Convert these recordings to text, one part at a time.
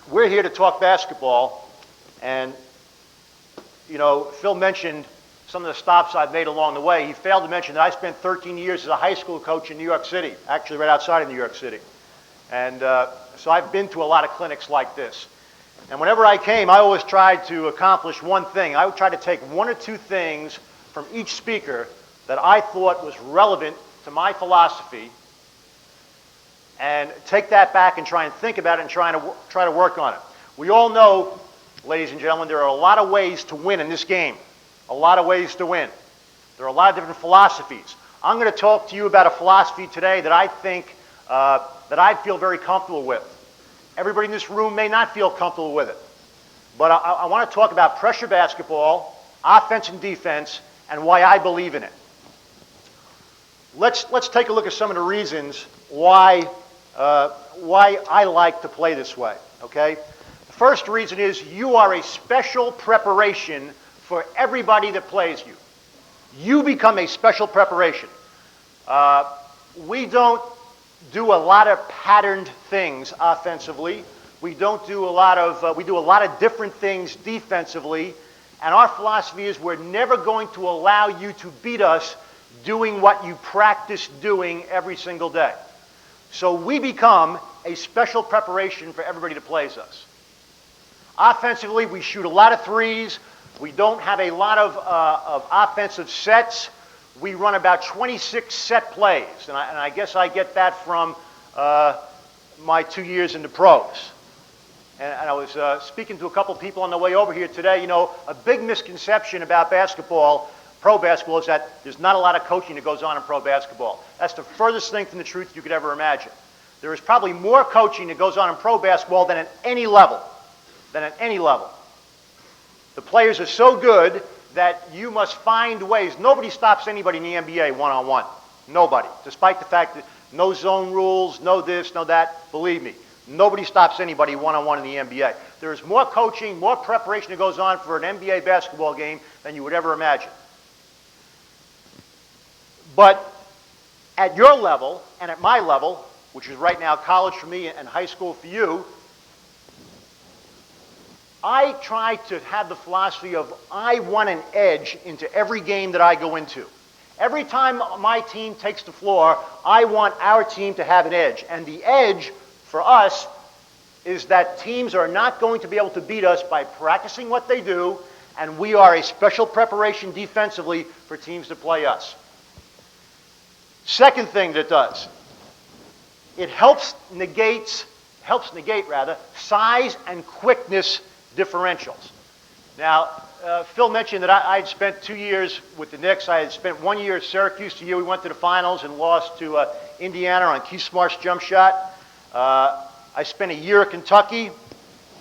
we're here to talk basketball, and Phil mentioned some of the stops I've made along the way. He failed to mention that I spent 13 years as a high school coach in New York City, actually right outside of New York City. And so I've been to a lot of clinics like this. And whenever I came, I always tried to accomplish one thing. I would try to take one or two things from each speaker that I thought was relevant to my philosophy and take that back and try and think about it and try to work on it. We all know, ladies and gentlemen, there are a lot of ways to win in this game. A lot of ways to win. There are a lot of different philosophies. I'm going to talk to you about a philosophy today that I think, that I feel very comfortable with. Everybody in this room may not feel comfortable with it. But I want to talk about pressure basketball, offense and defense, and why I believe in it. Let's take a look at some of the reasons why I like to play this way, okay? The first reason is you are a special preparation for everybody that plays you. You become a special preparation. We don't do a lot of patterned things offensively. We do a lot of different things defensively. And our philosophy is we're never going to allow you to beat us doing what you practice doing every single day. So we become a special preparation for everybody that plays us. Offensively, we shoot a lot of threes. We don't have a lot of offensive sets. We run about 26 set plays, and I guess I get that from my 2 years in the pros. And I was speaking to a couple people on the way over here today. A big misconception about basketball, pro basketball, is that there's not a lot of coaching that goes on in pro basketball. That's the furthest thing from the truth you could ever imagine. There is probably more coaching that goes on in pro basketball than at any level. The players are so good that you must find ways. Nobody stops anybody in the NBA one-on-one. Nobody. Despite the fact that no zone rules, no this, no that, believe me, nobody stops anybody one-on-one in the NBA. There is more coaching, more preparation that goes on for an NBA basketball game than you would ever imagine. But at your level and at my level, which is right now college for me and high school for you, I try to have the philosophy of I want an edge into every game that I go into. Every time my team takes the floor, I want our team to have an edge. And the edge for us is that teams are not going to be able to beat us by practicing what they do, and we are a special preparation defensively for teams to play us. Second thing that it does, it helps negate size and quickness differentials. Now, Phil mentioned that I'd spent 2 years with the Knicks. I had spent 1 year at Syracuse. The year we went to the finals and lost to Indiana on Keith Smart's jump shot. I spent a year at Kentucky.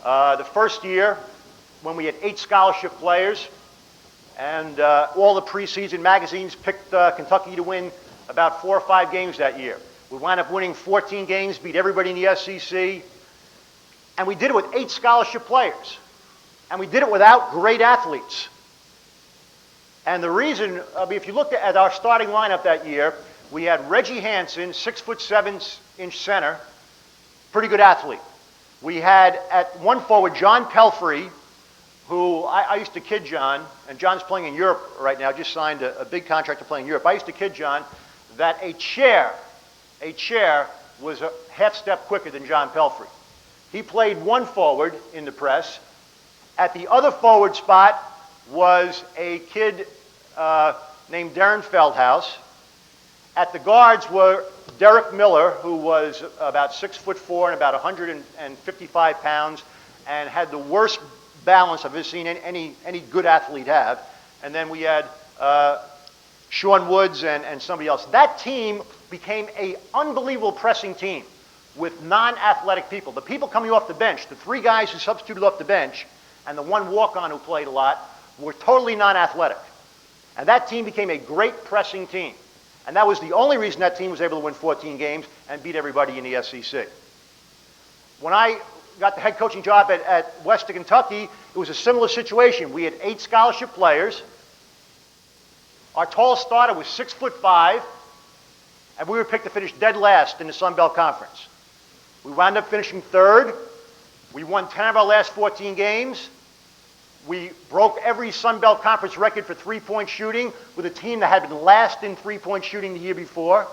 The first year when we had 8 scholarship players, and all the preseason magazines picked Kentucky to win about 4 or 5 games that year. We wound up winning 14 games, beat everybody in the SEC, and we did it with 8 scholarship players. And we did it without great athletes. And the reason, if you look at our starting lineup that year, we had Reggie Hansen, 6'7" center, pretty good athlete. We had at one forward John Pelfrey, who I used to kid John, and John's playing in Europe right now, just signed a big contract to play in Europe. I used to kid John that a chair was a half step quicker than John Pelfrey. He played one forward in the press. At the other forward spot was a kid named Darren Feldhouse. At the guards were Derek Miller, who was about 6'4" and about 155 pounds, and had the worst balance I've ever seen any good athlete have. And then we had Sean Woods and somebody else. That team became an unbelievable pressing team with non-athletic people. The people coming off the bench, the 3 guys who substituted off the bench, and the 1 walk-on who played a lot, were totally non-athletic. And that team became a great pressing team. And that was the only reason that team was able to win 14 games and beat everybody in the SEC. When I got the head coaching job at Western Kentucky, it was a similar situation. We had 8 scholarship players. Our tallest starter was 6'5", and we were picked to finish dead last in the Sun Belt Conference. We wound up finishing 3rd. We won 10 of our last 14 games. We broke every Sun Belt Conference record for three-point shooting with a team that had been last in three-point shooting the year before.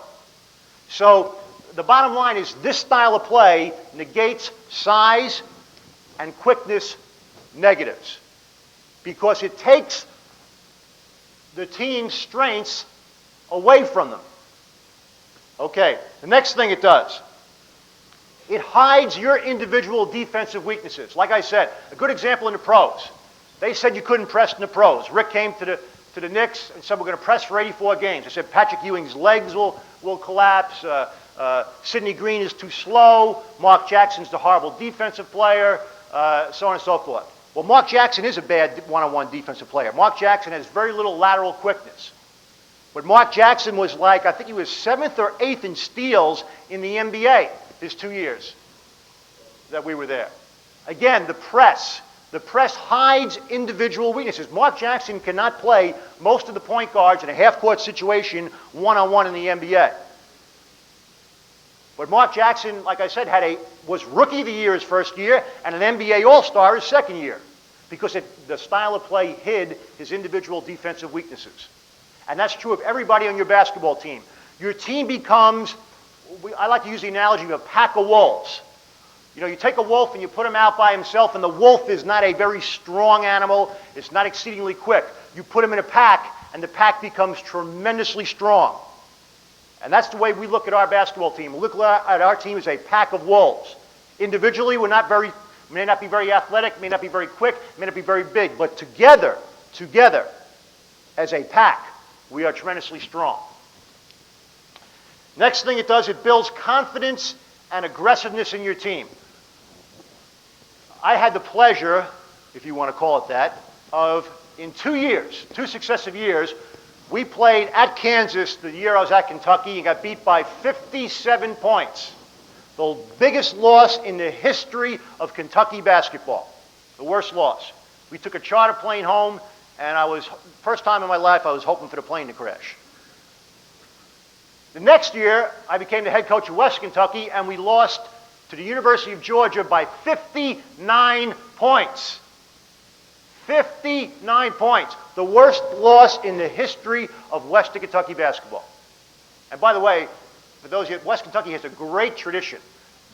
So the bottom line is this style of play negates size and quickness negatives because it takes the team's strengths away from them. Okay, the next thing it does, it hides your individual defensive weaknesses. Like I said, a good example in the pros. They said you couldn't press in the pros. Rick came to the Knicks and said we're going to press for 84 games. They said Patrick Ewing's legs will collapse. Sidney Green is too slow. Mark Jackson's the horrible defensive player, so on and so forth. Well, Mark Jackson is a bad one-on-one defensive player. Mark Jackson has very little lateral quickness. But Mark Jackson was like, I think he was 7th or 8th in steals in the NBA his 2 years that we were there. Again, the press. The press hides individual weaknesses. Mark Jackson cannot play most of the point guards in a half-court situation one-on-one in the NBA. But Mark Jackson, like I said, was Rookie of the Year his first year and an NBA All-Star his second year because the style of play hid his individual defensive weaknesses. And that's true of everybody on your basketball team. Your team becomes, I like to use the analogy of a pack of wolves. You know, you take a wolf and you put him out by himself, and the wolf is not a very strong animal. It's not exceedingly quick. You put him in a pack, and the pack becomes tremendously strong. And that's the way we look at our basketball team. We look at our team as a pack of wolves. Individually, may not be very athletic, may not be very quick, may not be very big, but together, as a pack, we are tremendously strong. Next thing it does, it builds confidence and aggressiveness in your team. I had the pleasure, if you want to call it that, of in 2 years, 2 successive years, we played at Kansas the year I was at Kentucky and got beat by 57 points. The biggest loss in the history of Kentucky basketball. The worst loss. We took a charter plane home, and first time in my life, I was hoping for the plane to crash. The next year, I became the head coach of West Kentucky, and we lost to the University of Georgia by 59 points. 59 points. The worst loss in the history of Western Kentucky basketball. And by the way, for those of you, West Kentucky has a great tradition.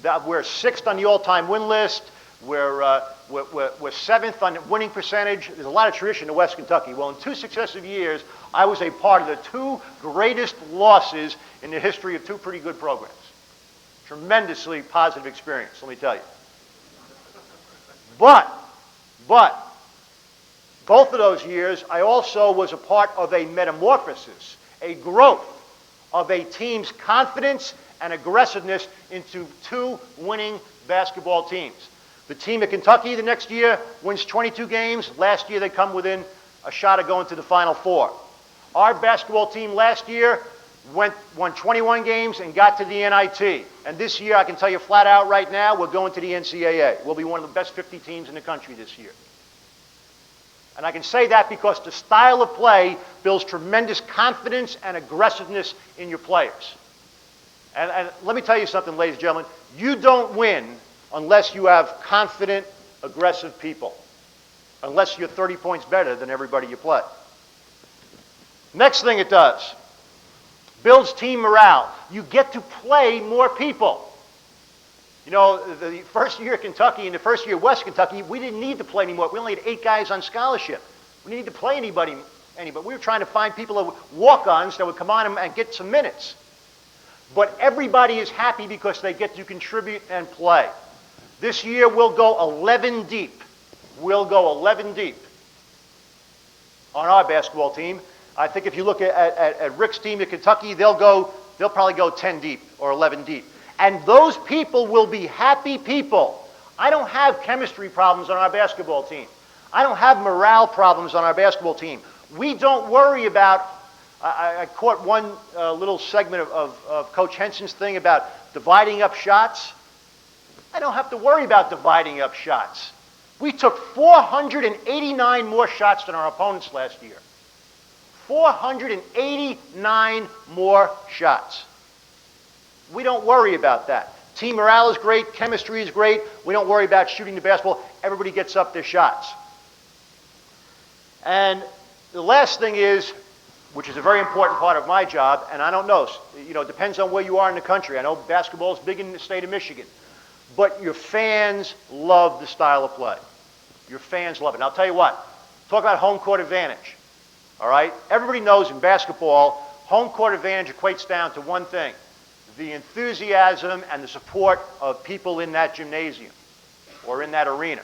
We're 6th on the all-time win list. We're 7th on the winning percentage. There's a lot of tradition in West Kentucky. Well, in 2 successive years, I was a part of the 2 greatest losses in the history of 2 pretty good programs. Tremendously positive experience, let me tell you. But, both of those years, I also was a part of a metamorphosis, a growth of a team's confidence and aggressiveness into 2 winning basketball teams. The team at Kentucky the next year wins 22 games. Last year they come within a shot of going to the Final Four. Our basketball team last year won 21 games and got to the NIT. And this year, I can tell you flat out right now, we're going to the NCAA. We'll be one of the best 50 teams in the country this year. And I can say that because the style of play builds tremendous confidence and aggressiveness in your players. And let me tell you something, ladies and gentlemen. You don't win unless you have confident, aggressive people. Unless you're 30 points better than everybody you play. Next thing it does, builds team morale. You get to play more people. You know, the first year at Kentucky and the first year at West Kentucky, we didn't need to play anymore. We only had 8 guys on scholarship. We didn't need to play anybody. We were trying to find people that would walk-ons that would come on and get some minutes. But everybody is happy because they get to contribute and play. This year we'll go 11 deep. We'll go 11 deep on our basketball team. I think if you look at Rick's team at Kentucky, they'll probably go 10 deep or 11 deep. And those people will be happy people. I don't have chemistry problems on our basketball team. I don't have morale problems on our basketball team. We don't worry about, I caught one little segment of Coach Henson's thing about dividing up shots. I don't have to worry about dividing up shots. We took 489 more shots than our opponents last year. 489 more shots. We don't worry about that. Team morale is great. Chemistry is great. We don't worry about shooting the basketball. Everybody gets up their shots. And the last thing is, which is a very important part of my job, and I don't know, it depends on where you are in the country. I know basketball is big in the state of Michigan. But your fans love the style of play. Your fans love it. And I'll tell you what, talk about home court advantage. All right? Everybody knows in basketball, home court advantage equates down to one thing: the enthusiasm and the support of people in that gymnasium or in that arena.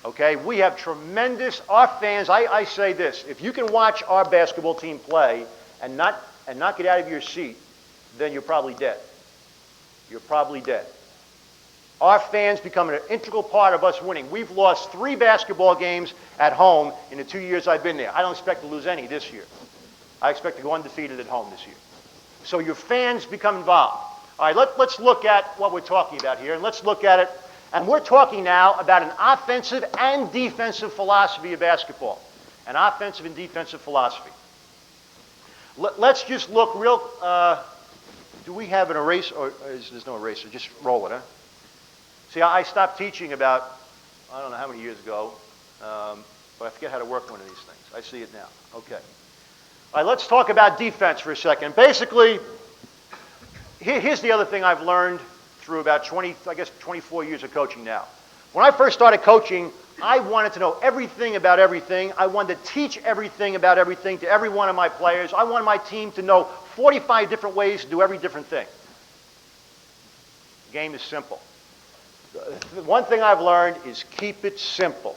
Okay? We have tremendous, our fans, I say this, if you can watch our basketball team play and not get out of your seat, then you're probably dead. You're probably dead. Our fans become an integral part of us winning. We've lost 3 basketball games at home in the 2 years I've been there. I don't expect to lose any this year. I expect to go undefeated at home this year. So your fans become involved. All right, let's look at what we're talking about here, and let's look at it. And we're talking now about an offensive and defensive philosophy of basketball. An offensive and defensive philosophy. Let's just look real... do we have an eraser? Or there's no eraser? Just roll it, huh? See, I stopped teaching about, I don't know how many years ago, but I forget how to work one of these things. I see it now. Okay. All right, let's talk about defense for a second. Basically, here's the other thing I've learned through about 24 years of coaching now. When I first started coaching, I wanted to know everything about everything. I wanted to teach everything about everything to every one of my players. I wanted my team to know 45 different ways to do every different thing. The game is simple. The one thing I've learned is keep it simple.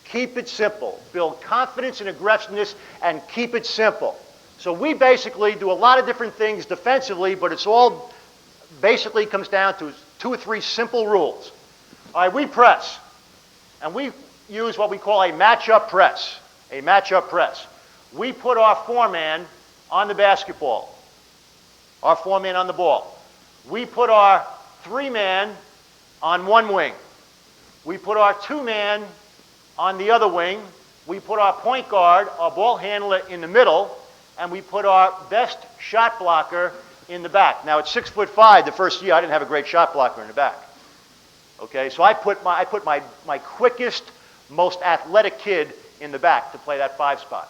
Keep it simple. Build confidence and aggressiveness and keep it simple. So we basically do a lot of different things defensively, but it's all basically comes down to 2 or 3 simple rules. All right, we press. And we use what we call a matchup press. A matchup press. We put our 4-man on the basketball. Our 4-man on the ball. We put our 3-man on one wing. We put our 2-man on the other wing. We put our point guard, our ball handler, in the middle, and we put our best shot blocker in the back. Now, at 6'5", the first year, I didn't have a great shot blocker in the back. Okay, so I put my quickest, most athletic kid in the back to play that 5 spot.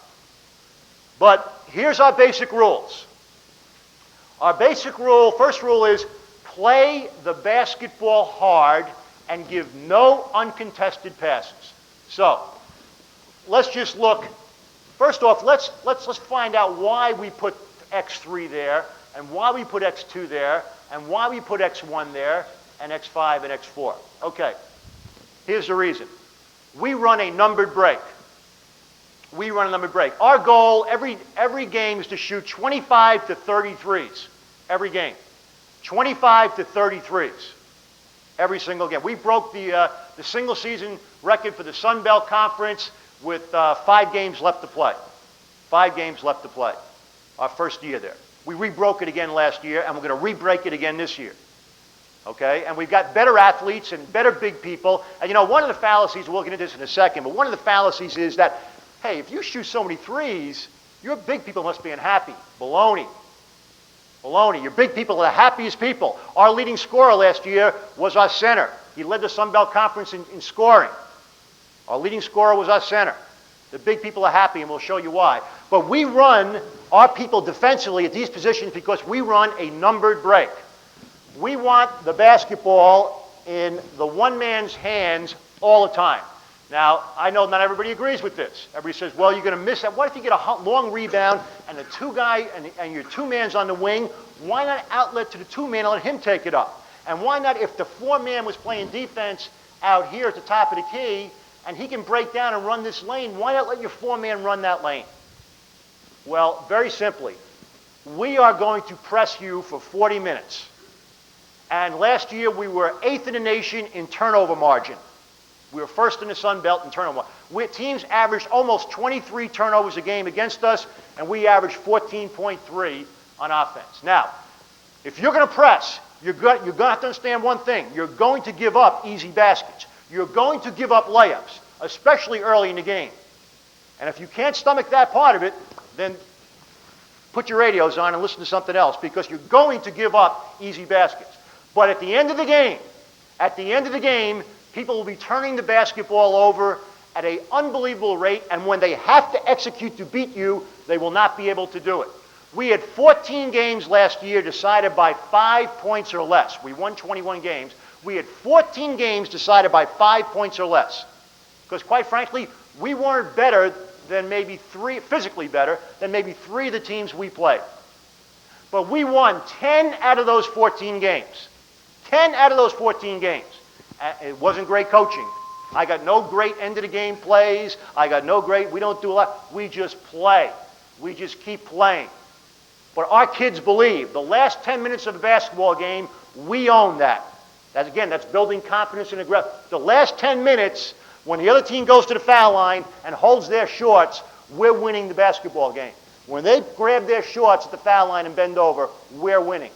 But here's our basic rules. Our basic rule, first rule is play the basketball hard and give no uncontested passes. So, let's just look. First off, let's find out why we put X3 there, and why we put X2 there, and why we put X1 there, and X5 and X4. Okay, here's the reason. We run a numbered break. We run a numbered break. Our goal every game is to shoot 25 to 33s. Every game. 25 to 33s. Every single game. We broke the single season record for the Sun Belt Conference with 5 games left to play. 5 games left to play. Our first year there. We re-broke it again last year, and we're going to re-break it again this year. Okay? And we've got better athletes and better big people. And one of the fallacies, we'll get into this in a second, but one of the fallacies is that, hey, if you shoot so many threes, your big people must be unhappy. Baloney. Baloney. Your big people are the happiest people. Our leading scorer last year was our center. He led the Sun Belt Conference in scoring. Our leading scorer was our center. The big people are happy, and we'll show you why. But we run our people defensively at these positions because we run a numbered break. We want the basketball in the one man's hands all the time. Now, I know not everybody agrees with this. Everybody says, well, you're going to miss that. What if you get a long rebound and the and your 2-man's on the wing? Why not outlet to the 2-man and let him take it up? And why not, if the 4-man was playing defense out here at the top of the key and he can break down and run this lane, why not let your 4-man run that lane? Well, very simply, we are going to press you for 40 minutes. And last year we were 8th in the nation in turnover margin. We were first in the Sun Belt in turnover. Teams averaged almost 23 turnovers a game against us, and we averaged 14.3 on offense. Now, if you're going to press, you're going to have to understand one thing. You're going to give up easy baskets. You're going to give up layups, especially early in the game. And if you can't stomach that part of it, then put your radios on and listen to something else, because you're going to give up easy baskets. But at the end of the game, people will be turning the basketball over at an unbelievable rate, and when they have to execute to beat you, they will not be able to do it. We had 14 games last year decided by 5 points or less. We won 21 games. We had 14 games decided by 5 points or less. Because quite frankly, we weren't better than maybe physically better than maybe 3 of the teams we played. But we won 10 out of those 14 games. 10 out of those 14 games. It wasn't great coaching. I got no great end of the game plays. We don't do a lot. We just play. We just keep playing. But our kids believe the last 10 minutes of the basketball game, we own that. That's building confidence and aggression. The last 10 minutes, when the other team goes to the foul line and holds their shorts, we're winning the basketball game. When they grab their shorts at the foul line and bend over, we're winning.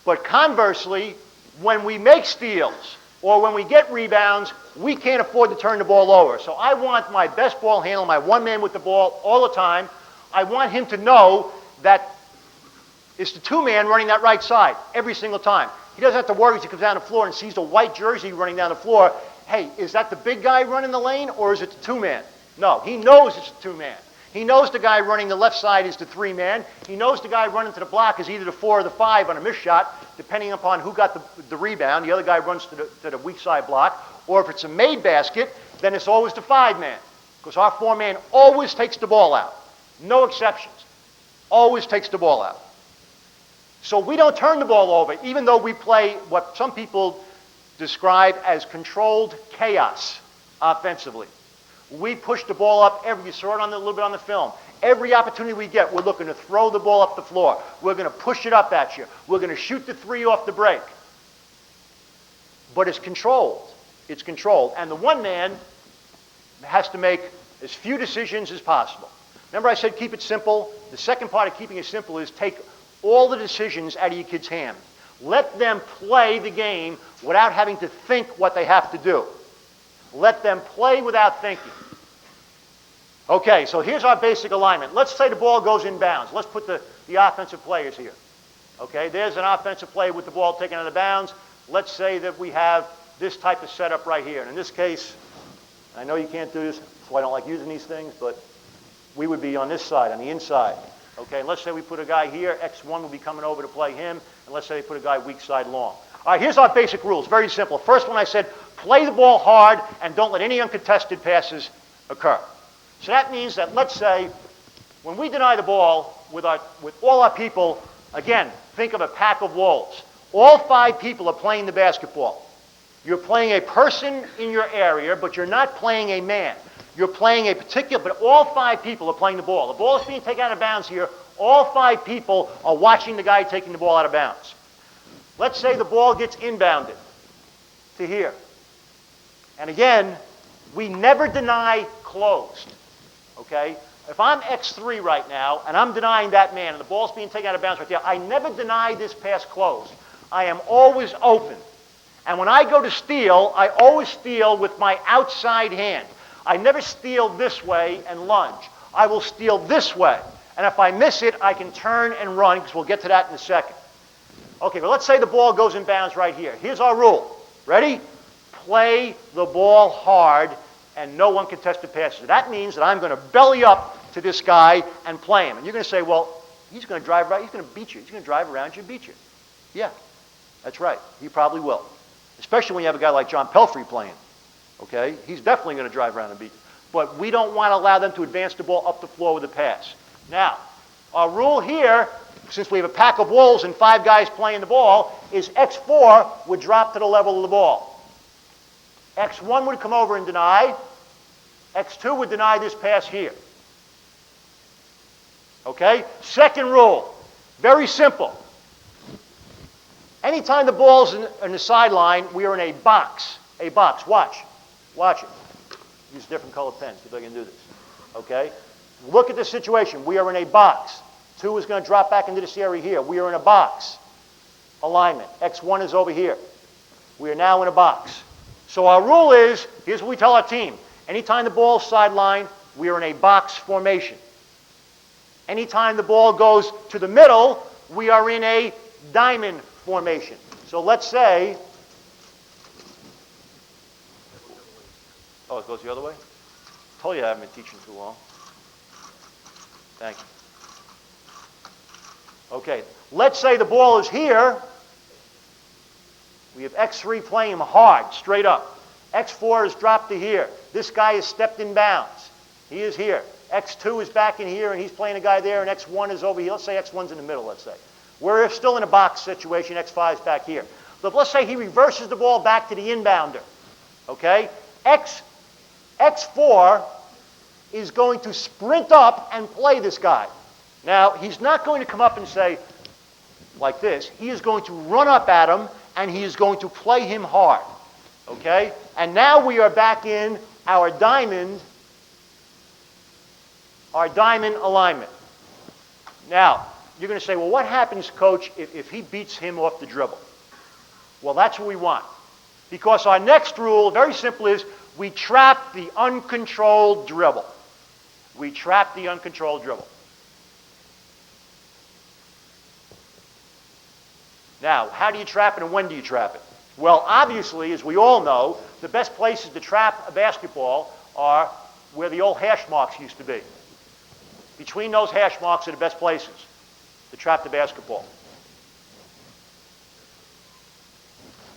But conversely, when we make steals or when we get rebounds, we can't afford to turn the ball over. So I want my best ball handler, my one man with the ball all the time. I want him to know that it's the two man running that right side every single time. He doesn't have to worry as he comes down the floor and sees the white jersey running down the floor. Hey, is that the big guy running the lane or is it the two man? No, he knows it's the two man. He knows the guy running the left side is the 3 man. He knows the guy running to the block is either the 4 or the 5 on a missed shot, depending upon who got the rebound. The other guy runs to the weak side block. Or if it's a made basket, then it's always the 5 man. Because our 4 man always takes the ball out. No exceptions. Always takes the ball out. So we don't turn the ball over, even though we play what some people describe as controlled chaos offensively. We push the ball up you saw it a little bit on the film. Every opportunity we get, we're looking to throw the ball up the floor. We're going to push it up at you. We're going to shoot the 3 off the break. But it's controlled. It's controlled. And the one man has to make as few decisions as possible. Remember I said keep it simple? The second part of keeping it simple is take all the decisions out of your kids' hand. Let them play the game without having to think what they have to do. Let them play without thinking. Okay, so here's our basic alignment. Let's say the ball goes inbounds. Let's put the offensive players here. Okay, there's an offensive play with the ball taken out of bounds. Let's say that we have this type of setup right here. And in this case, I know you can't do this, so I don't like using these things, but we would be on this side, on the inside. Okay, and let's say we put a guy here. X1 will be coming over to play him. And let's say they put a guy weak side long. All right, here's our basic rules. Very simple. First one I said, play the ball hard and don't let any uncontested passes occur. So that means that, let's say, when we deny the ball with all our people, again, think of a pack of wolves. All 5 people are playing the basketball. You're playing a person in your area, but you're not playing a man. You're playing a particular, but all 5 people are playing the ball. The ball is being taken out of bounds here. All 5 people are watching the guy taking the ball out of bounds. Let's say the ball gets inbounded to here. And again, we never deny closed. Okay? If I'm X3 right now, and I'm denying that man, and the ball's being taken out of bounds right there, I never deny this pass closed. I am always open. And when I go to steal, I always steal with my outside hand. I never steal this way and lunge. I will steal this way. And if I miss it, I can turn and run, because we'll get to that in a second. Okay, but let's say the ball goes in bounds right here. Here's our rule. Ready? Play the ball hard and no uncontested passes. That means that I'm going to belly up to this guy and play him. And you're going to say, well, he's going to drive right. He's going to beat you. He's going to drive around you and beat you. Yeah, that's right. He probably will. Especially when you have a guy like John Pelfrey playing. Okay? He's definitely going to drive around and beat you. But we don't want to allow them to advance the ball up the floor with a pass. Now, our rule here, since we have a pack of wolves and 5 guys playing the ball, is X4 would drop to the level of the ball. X1 would come over and deny. X2 would deny this pass here. Okay? Second rule, very simple. Anytime the ball's in the sideline, we are in a box. A box. Watch. Watch it. Use different colored pens. See if I can do this. Okay? Look at the situation. We are in a box. 2 is going to drop back into this area here. We are in a box. Alignment. X1 is over here. We are now in a box. So our rule is, here's what we tell our team. Anytime the ball's sideline, we are in a box formation. Anytime the ball goes to the middle, we are in a diamond formation. So let's say, oh, it goes the other way? I told you I haven't been teaching too long. Thank you. Okay, let's say the ball is here. We have X3 playing him hard, straight up. X4 is dropped to here. This guy is stepped in bounds. He is here. X2 is back in here, and he's playing a guy there, and X1 is over here. Let's say X1's in the middle, let's say. We're still in a box situation. X5 is back here. But let's say he reverses the ball back to the inbounder. Okay? X4 is going to sprint up and play this guy. Now, he's not going to come up and say, like this. He is going to run up at him, and he is going to play him hard. Okay? And now we are back in our diamond alignment. Now, you're going to say, well, what happens, Coach, if he beats him off the dribble? Well, that's what we want. Because our next rule, very simple, is we trap the uncontrolled dribble. We trap the uncontrolled dribble. Now, how do you trap it and when do you trap it? Well, obviously, as we all know, the best places to trap a basketball are where the old hash marks used to be. Between those hash marks are the best places to trap the basketball.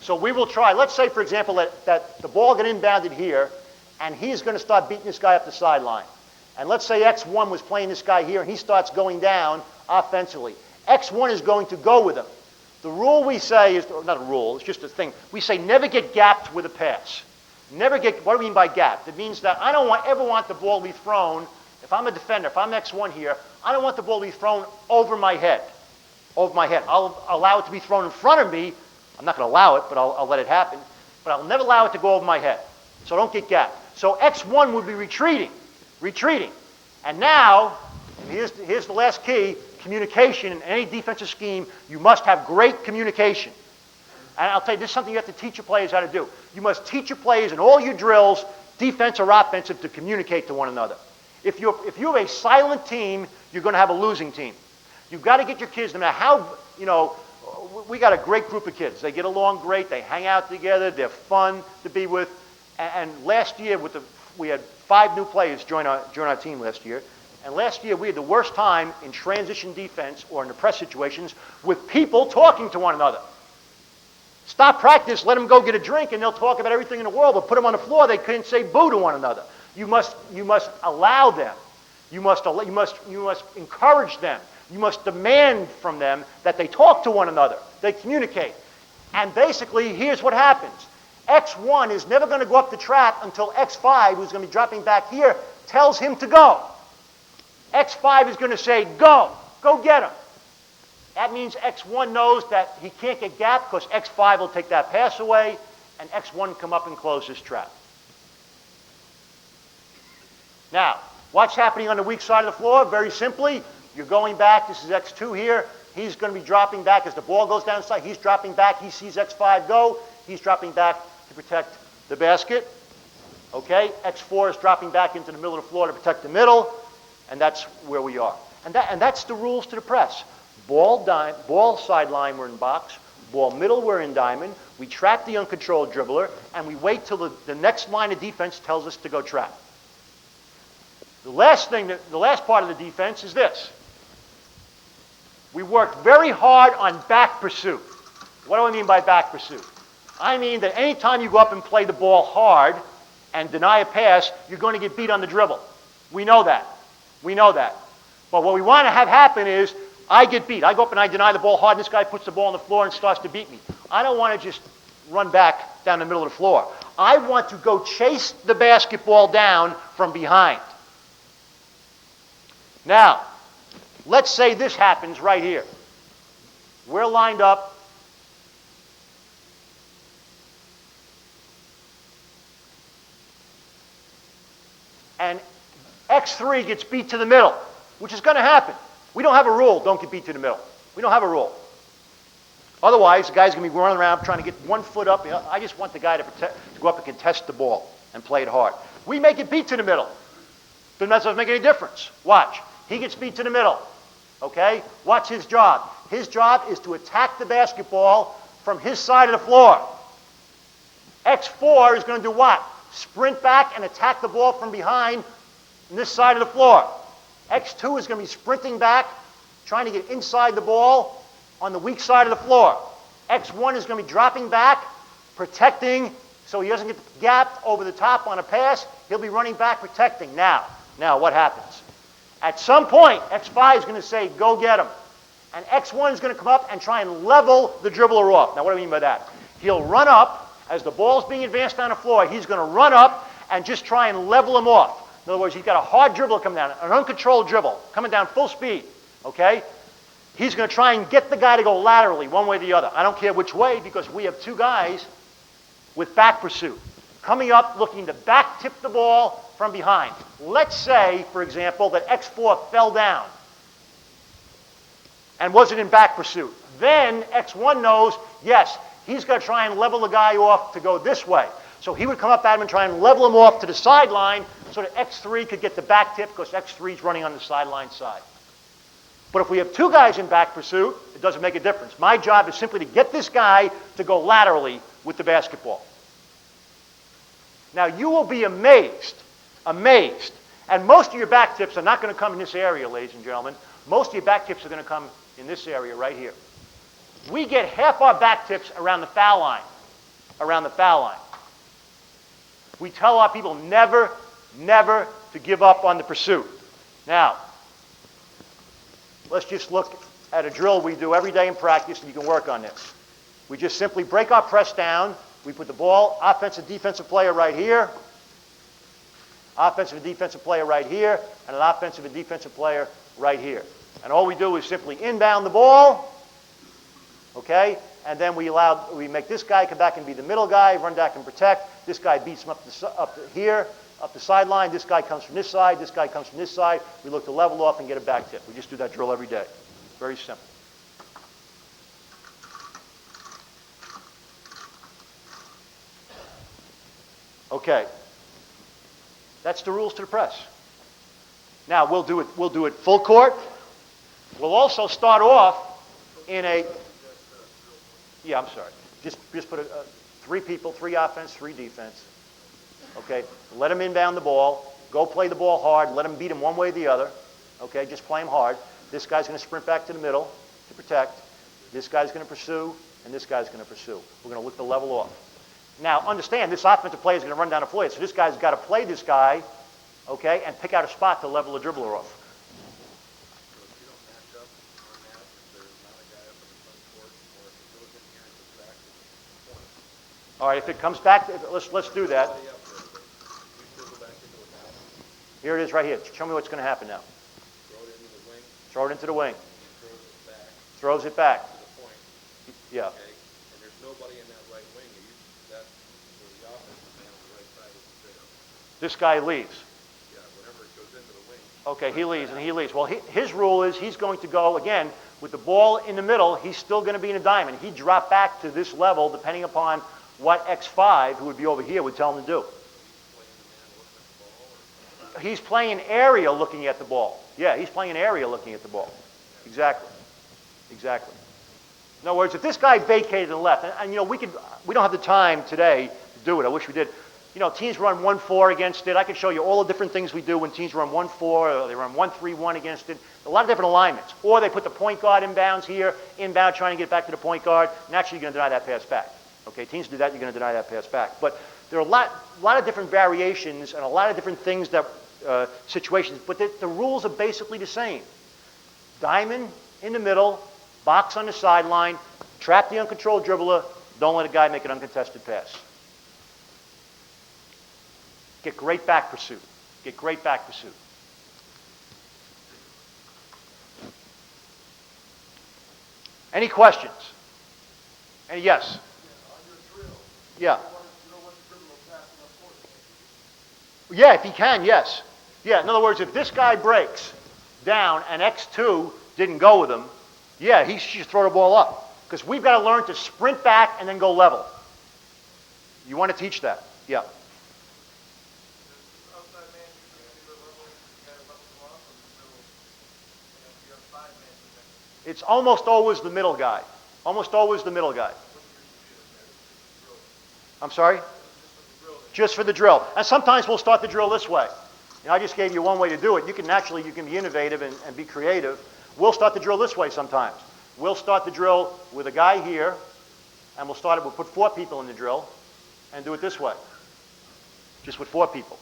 So we will try. Let's say, for example, that the ball got inbounded here, and he's going to start beating this guy up the sideline. And let's say X1 was playing this guy here, and he starts going down offensively. X1 is going to go with him. The rule we say is, or not a rule, it's just a thing. We say never get gapped with a pass. Never get, what do we mean by gapped? It means that I don't ever want the ball to be thrown, if I'm a defender, if I'm X1 here, I don't want the ball to be thrown over my head. Over my head. I'll allow it to be thrown in front of me. I'm not going to allow it, but I'll let it happen. But I'll never allow it to go over my head. So don't get gapped. So X1 would be retreating. And now, here's the last key, communication. In any defensive scheme, you must have great communication. And I'll tell you, this is something you have to teach your players how to do. You must teach your players in all your drills, defense or offensive, to communicate to one another. If you have a silent team, you're going to have a losing team. You've got to get your kids, no matter how, we got a great group of kids. They get along great. They hang out together. They're fun to be with. And last year, we had 5 new players join our team last year. And last year, we had the worst time in transition defense or in the press situations with people talking to one another. Stop practice, let them go get a drink, and they'll talk about everything in the world. But put them on the floor, they couldn't say boo to one another. You must allow them. You must encourage them. You must demand from them that they talk to one another. They communicate. And basically, here's what happens. X1 is never going to go up the trap until X5, who's going to be dropping back here, tells him to go. X5 is going to say, go get him. That means X1 knows that he can't get gapped because X5 will take that pass away, and X1 come up and close this trap. Now, what's happening on the weak side of the floor? Very simply, you're going back. This is X2 here. He's going to be dropping back as the ball goes down the side. He's dropping back. He sees X5 go. He's dropping back to protect the basket. Okay? X4 is dropping back into the middle of the floor to protect the middle, and that's where we are. And that's the rules to the press. Ball sideline, we're in box. Ball middle, we're in diamond. We trap the uncontrolled dribbler, and we wait till the next line of defense tells us to go trap. The last part of the defense is this. We work very hard on back pursuit. What do I mean by back pursuit? I mean that anytime you go up and play the ball hard and deny a pass, you're going to get beat on the dribble. We know that. But what we want to have happen is I get beat. I go up and I deny the ball hard, and this guy puts the ball on the floor and starts to beat me. I don't want to just run back down the middle of the floor. I want to go chase the basketball down from behind. Now, let's say this happens right here. We're lined up. And X3 gets beat to the middle, which is going to happen. We don't have a rule, don't get beat to the middle. We don't have a rule. Otherwise, the guy's going to be running around trying to get 1 foot up. I just want the guy to go up and contest the ball and play it hard. We make it beat to the middle. Doesn't make any difference. Watch. He gets beat to the middle. Okay? Watch his job. His job is to attack the basketball from his side of the floor. X4 is going to do what? Sprint back and attack the ball from behind on this side of the floor. X2 is going to be sprinting back, trying to get inside the ball on the weak side of the floor. X1 is going to be dropping back, protecting so he doesn't get gapped over the top on a pass. He'll be running back, protecting. Now what happens? At some point, X5 is going to say, go get him. And X1 is going to come up and try and level the dribbler off. Now, what do I mean by that? He'll run up. As the ball's being advanced down the floor, he's going to run up and just try and level him off. In other words, he's got a hard dribble coming down, an uncontrolled dribble, coming down full speed, okay? He's going to try and get the guy to go laterally, one way or the other. I don't care which way, because we have two guys with back pursuit, coming up, looking to back tip the ball from behind. Let's say, for example, that X4 fell down and wasn't in back pursuit. Then X1 knows, yes, he's going to try and level the guy off to go this way. So he would come up at him and try and level him off to the sideline so that X3 could get the back tip, because X3 is running on the sideline side. But if we have two guys in back pursuit, it doesn't make a difference. My job is simply to get this guy to go laterally with the basketball. Now, you will be amazed, and most of your back tips are not going to come in this area, ladies and gentlemen. Most of your back tips are going to come in this area right here. We get half our back tips around the foul line. We tell our people never to give up on the pursuit. Now, let's just look at a drill we do every day in practice, and you can work on this. We just simply break our press down. We put the ball, offensive, defensive player right here, offensive and defensive player right here, and an offensive and defensive player right here. And all we do is simply inbound the ball, okay? And then we make this guy come back and be the middle guy, run back and protect. This guy beats him up the sideline. This guy comes from this side. This guy comes from this side. We look to level off and get a back tip. We just do that drill every day. Very simple. Okay. That's the rules to the press. Now we'll do it full court. We'll also start off in a. Yeah, I'm sorry. Just put three people, three offense, three defense. Okay. Let them inbound the ball. Go play the ball hard. Let them beat him one way or the other. Okay. Just play him hard. This guy's going to sprint back to the middle to protect. This guy's going to pursue, and this guy's going to pursue. We're going to look to level off. Now, understand, this offensive player is going to run down the floor, so this guy's got to play this guy, okay, and pick out a spot to level the dribbler off. All right, if it comes back, let's do that. Here it is right here. Show me what's going to happen now. Throw it into the wing. Throws it back. Yeah. Okay. And there's nobody in that right wing. That's where the offensive man on the right side is straight up. This guy leaves. Yeah, whenever it goes into the wing. Okay, he leaves, and he leaves. Well, his rule is he's going to go, again, with the ball in the middle, he's still going to be in a diamond. He'd drop back to this level depending upon what X5, who would be over here, would tell him to do. He's playing area looking at the ball. Yeah, he's playing area looking at the ball. Exactly. In other words, if this guy vacated and left, and we don't have the time today to do it. I wish we did. Teams run 1-4 against it. I can show you all the different things we do when teams run 1-4, or they run 1-3-1 against it. A lot of different alignments. Or they put the point guard inbounds here, inbound trying to get back to the point guard. Naturally, you're going to deny that pass back. Okay, teams do that, you're going to deny that pass back. But there are a lot of different variations and a lot of different things that situations. But the rules are basically the same. Diamond in the middle, box on the sideline, trap the uncontrolled dribbler, don't let a guy make an uncontested pass. Get great back pursuit. Any questions? Any yes? Yeah. Yeah, if he can, yes. Yeah, in other words, if this guy breaks down and X2 didn't go with him, yeah, he should throw the ball up. Because we've got to learn to sprint back and then go level. You want to teach that? Yeah. It's almost always the middle guy. Almost always the middle guy. I'm sorry? Just for the drill. And sometimes we'll start the drill this way. You know, I just gave you one way to do it. You can be innovative and be creative. We'll start the drill this way sometimes. We'll start the drill with a guy here, and we'll put 4 people in the drill and do it this way. Just with 4 people.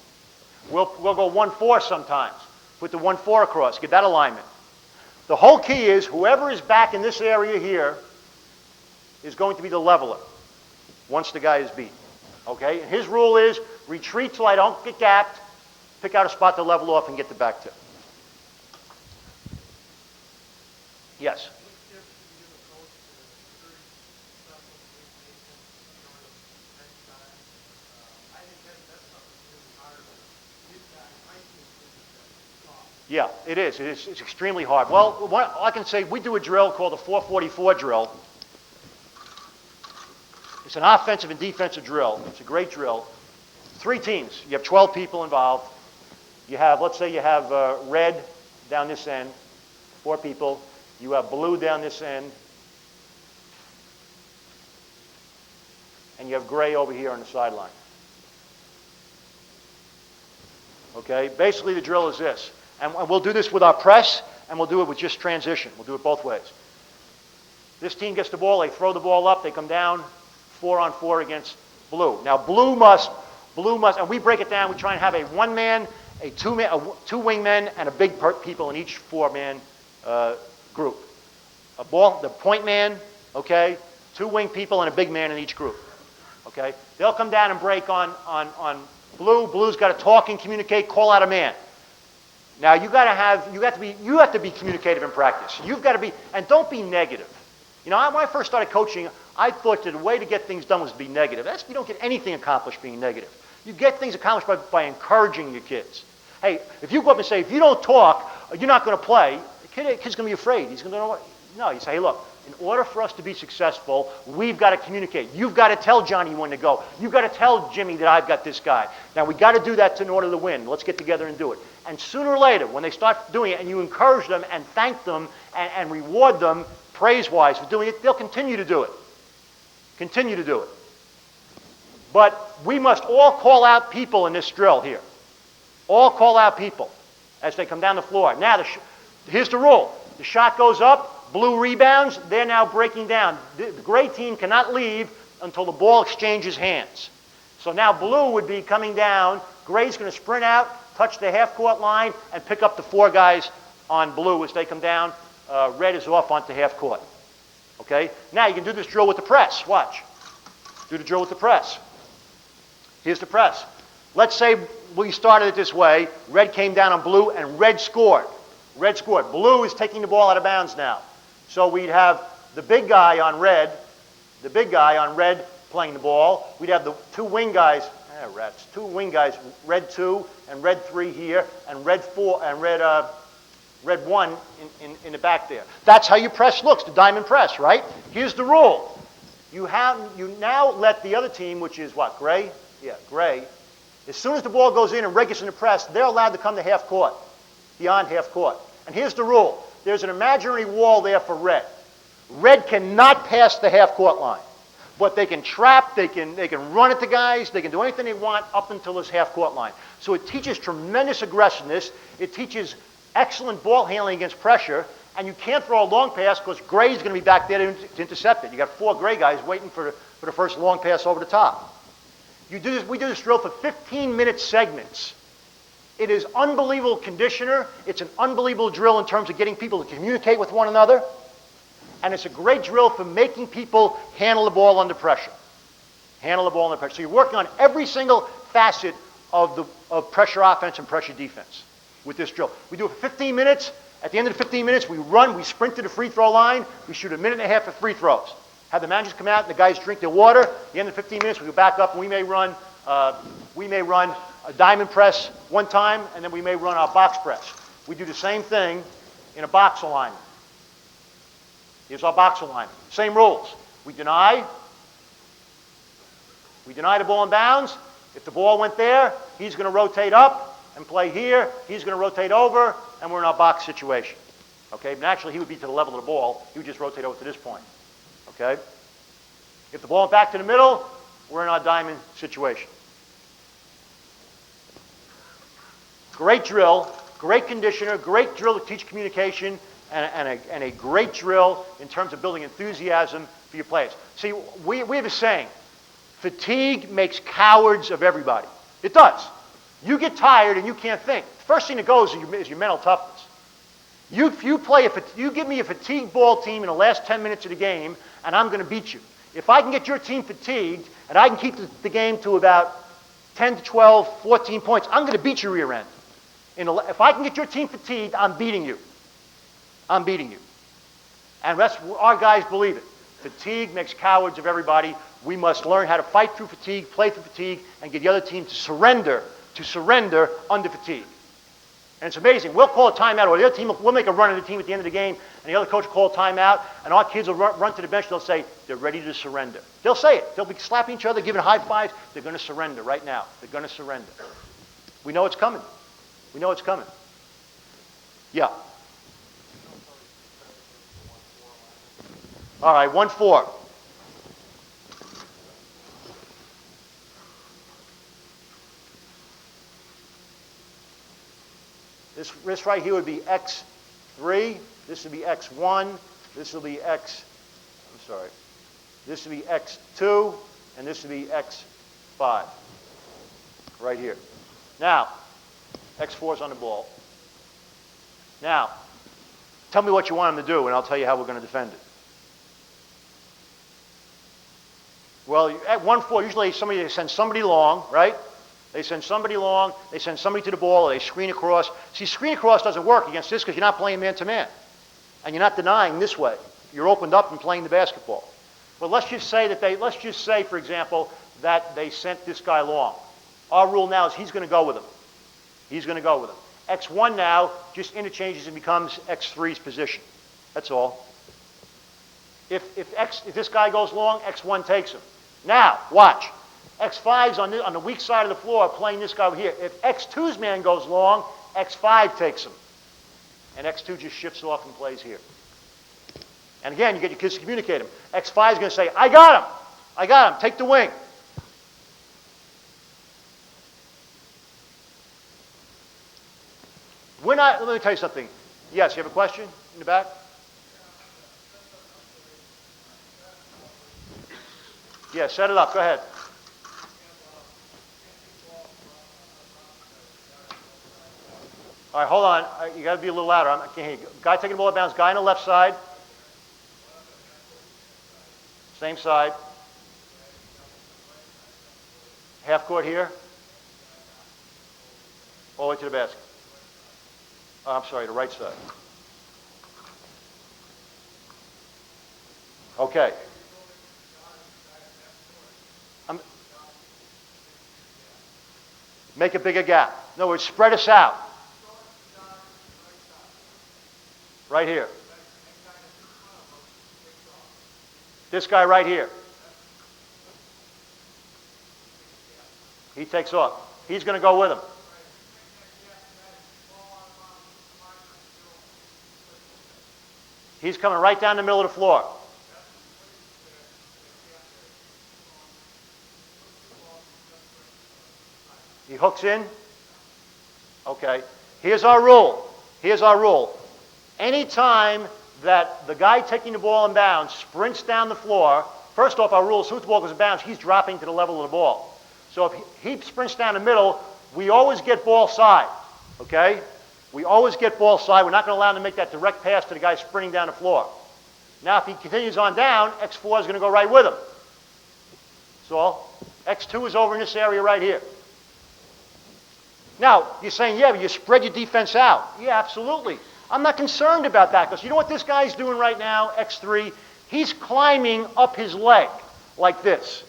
We'll go 1-4 sometimes. Put the 1-4 across, get that alignment. The whole key is whoever is back in this area here is going to be the leveler once the guy is beat. Okay? And his rule is retreat till I don't get gapped, pick out a spot to level off and get the back to. Yes? Yeah, it is. It's extremely hard. Well, I can say we do a drill called the 444 drill. It's an offensive and defensive drill. It's a great drill. 3 teams. You have 12 people involved. You have, let's say you have red down this end, 4 people. You have blue down this end. And you have gray over here on the sideline. Okay? Basically, the drill is this. And we'll do this with our press, and we'll do it with just transition. We'll do it both ways. This team gets the ball, they throw the ball up, they come down 4-on-4 against blue. Now blue must, and we break it down, we try and have a 1-man, a 2 wingmen, and a big people in each 4-man group. The point man, okay, 2 wing people and a big man in each group. Okay? They'll come down and break on blue. Blue's got to talk and communicate, call out a man. Now you have to be communicative in practice. You've got to be, and don't be negative. You know, when I first started coaching, I thought that the way to get things done was to be negative. You don't get anything accomplished being negative. You get things accomplished by encouraging your kids. Hey, if you go up and say, if you don't talk, you're not going to play, the kid's going to be afraid. He's going to know. No, you say, hey, look, in order for us to be successful, we've got to communicate. You've got to tell Johnny when to go. You've got to tell Jimmy that I've got this guy. Now, we've got to do that in order to win. Let's get together and do it. And sooner or later, when they start doing it and you encourage them and thank them and reward them praise-wise for doing it, they'll continue to do it. Continue to do it. But we must all call out people in this drill here. All call out people as they come down the floor. Now, here's the rule. The shot goes up, blue rebounds, they're now breaking down. The gray team cannot leave until the ball exchanges hands. So now blue would be coming down, gray's going to sprint out, touch the half-court line, and pick up the 4 guys on blue as they come down. Red is off onto half-court. Okay? Now you can do this drill with the press. Watch. Do the drill with the press. Here's the press. Let's say we started it this way. Red came down on blue, and red scored. Red scored. Blue is taking the ball out of bounds now. So we'd have the big guy on red playing the ball. We'd have the 2 wing guys, 2 wing guys, red 2 and red 3 here, and red 4 and red 1 in the back there. That's how your press looks, the diamond press, right? Here's the rule. You now let the other team, which is what, gray? Yeah, gray. As soon as the ball goes in and red gets in the press, they're allowed to come to half court, beyond half court. And here's the rule. There's an imaginary wall there for red. Red cannot pass the half court line. But they can trap, they can run at the guys, they can do anything they want up until this half court line. So it teaches tremendous aggressiveness. It teaches excellent ball handling against pressure. And you can't throw a long pass because gray's going to be back there to intercept it. You got 4 gray guys waiting for the first long pass over the top. We do this drill for 15-minute segments. It is unbelievable conditioner. It's an unbelievable drill in terms of getting people to communicate with one another. And it's a great drill for making people handle the ball under pressure. Handle the ball under pressure. So you're working on every single facet of pressure offense and pressure defense with this drill. We do it for 15 minutes. At the end of the 15 minutes, we run, we sprint to the free throw line. We shoot a minute and a half of free throws. Have the managers come out and the guys drink their water. At the end of the 15 minutes, we go back up and we may run a diamond press one time, and then we may run our box press. We do the same thing in a box alignment. Here's our box alignment. Same rules. We deny the ball in bounds. If the ball went there, he's going to rotate up and play here. He's going to rotate over, and we're in our box situation. Okay, naturally he would be to the level of the ball. He would just rotate over to this point. Okay? If the ball went back to the middle, we're in our diamond situation. Great drill, great conditioner, great drill to teach communication, and a great drill in terms of building enthusiasm for your players. See, we have a saying, fatigue makes cowards of everybody. It does. You get tired and you can't think. The first thing that goes is your mental toughness. You give me a fatigued ball team in the last 10 minutes of the game, and I'm going to beat you. If I can get your team fatigued, and I can keep the game to about 10 to 12, 14 points, I'm going to beat your rear end. If I can get your team fatigued, I'm beating you. I'm beating you. And our guys believe it. Fatigue makes cowards of everybody. We must learn how to fight through fatigue, play through fatigue, and get the other team to surrender under fatigue. And it's amazing. We'll call a timeout, or the other team we'll make a run of the team at the end of the game, and the other coach will call a timeout, and our kids will run to the bench. They'll say they're ready to surrender. They'll say it. They'll be slapping each other, giving high fives. They're going to surrender right now. They're going to surrender. We know it's coming. We know it's coming. Yeah. All right, 1-4. This right here would be X3. This would be X1. This will be This would be X2, and this would be X5. Right here. Now, X4 is on the ball. Now, tell me what you want them to do, and I'll tell you how we're going to defend it. Well, at 1-4, usually somebody sends somebody long, right? They send somebody long, they send somebody to the ball, or they screen across. See, screen across doesn't work against this because you're not playing man-to-man. And you're not denying this way. You're opened up and playing the basketball. But let's just say, for example, that they sent this guy long. Our rule now is he's going to go with him. He's going to go with him. X1 now just interchanges and becomes X3's position. That's all. If this guy goes long, X1 takes him. Now, watch. X5's on the weak side of the floor playing this guy over here. If X2's man goes long, X5 takes him. And X2 just shifts off and plays here. And again, you get your kids to communicate him. X5 is going to say, I got him. I got him. Take the wing. Let me tell you something. Yes, you have a question in the back? Yeah, set it up. Go ahead. All right, hold on. You got to be a little louder. I can't hear you. Guy taking the ball out of bounds. Guy on the left side. Same side. Half court here. All the way to the basket. Oh, I'm sorry, the right side. Okay. Make a bigger gap. In other words, spread us out. Right here. This guy right here. He takes off. He's going to go with him. He's coming right down the middle of the floor. He hooks in. Okay. Here's our rule. Here's our rule. Anytime that the guy taking the ball in bounds sprints down the floor, first off, our rule is, as soon as the ball goes in bounds, he's dropping to the level of the ball. So if he sprints down the middle, we always get ball side. Okay? We always get ball side. We're not going to allow him to make that direct pass to the guy sprinting down the floor. Now, if he continues on down, X4 is going to go right with him. So X2 is over in this area right here. Now, you're saying, yeah, but you spread your defense out. Yeah, absolutely. I'm not concerned about that because you know what this guy's doing right now, X3? He's climbing up his leg like this.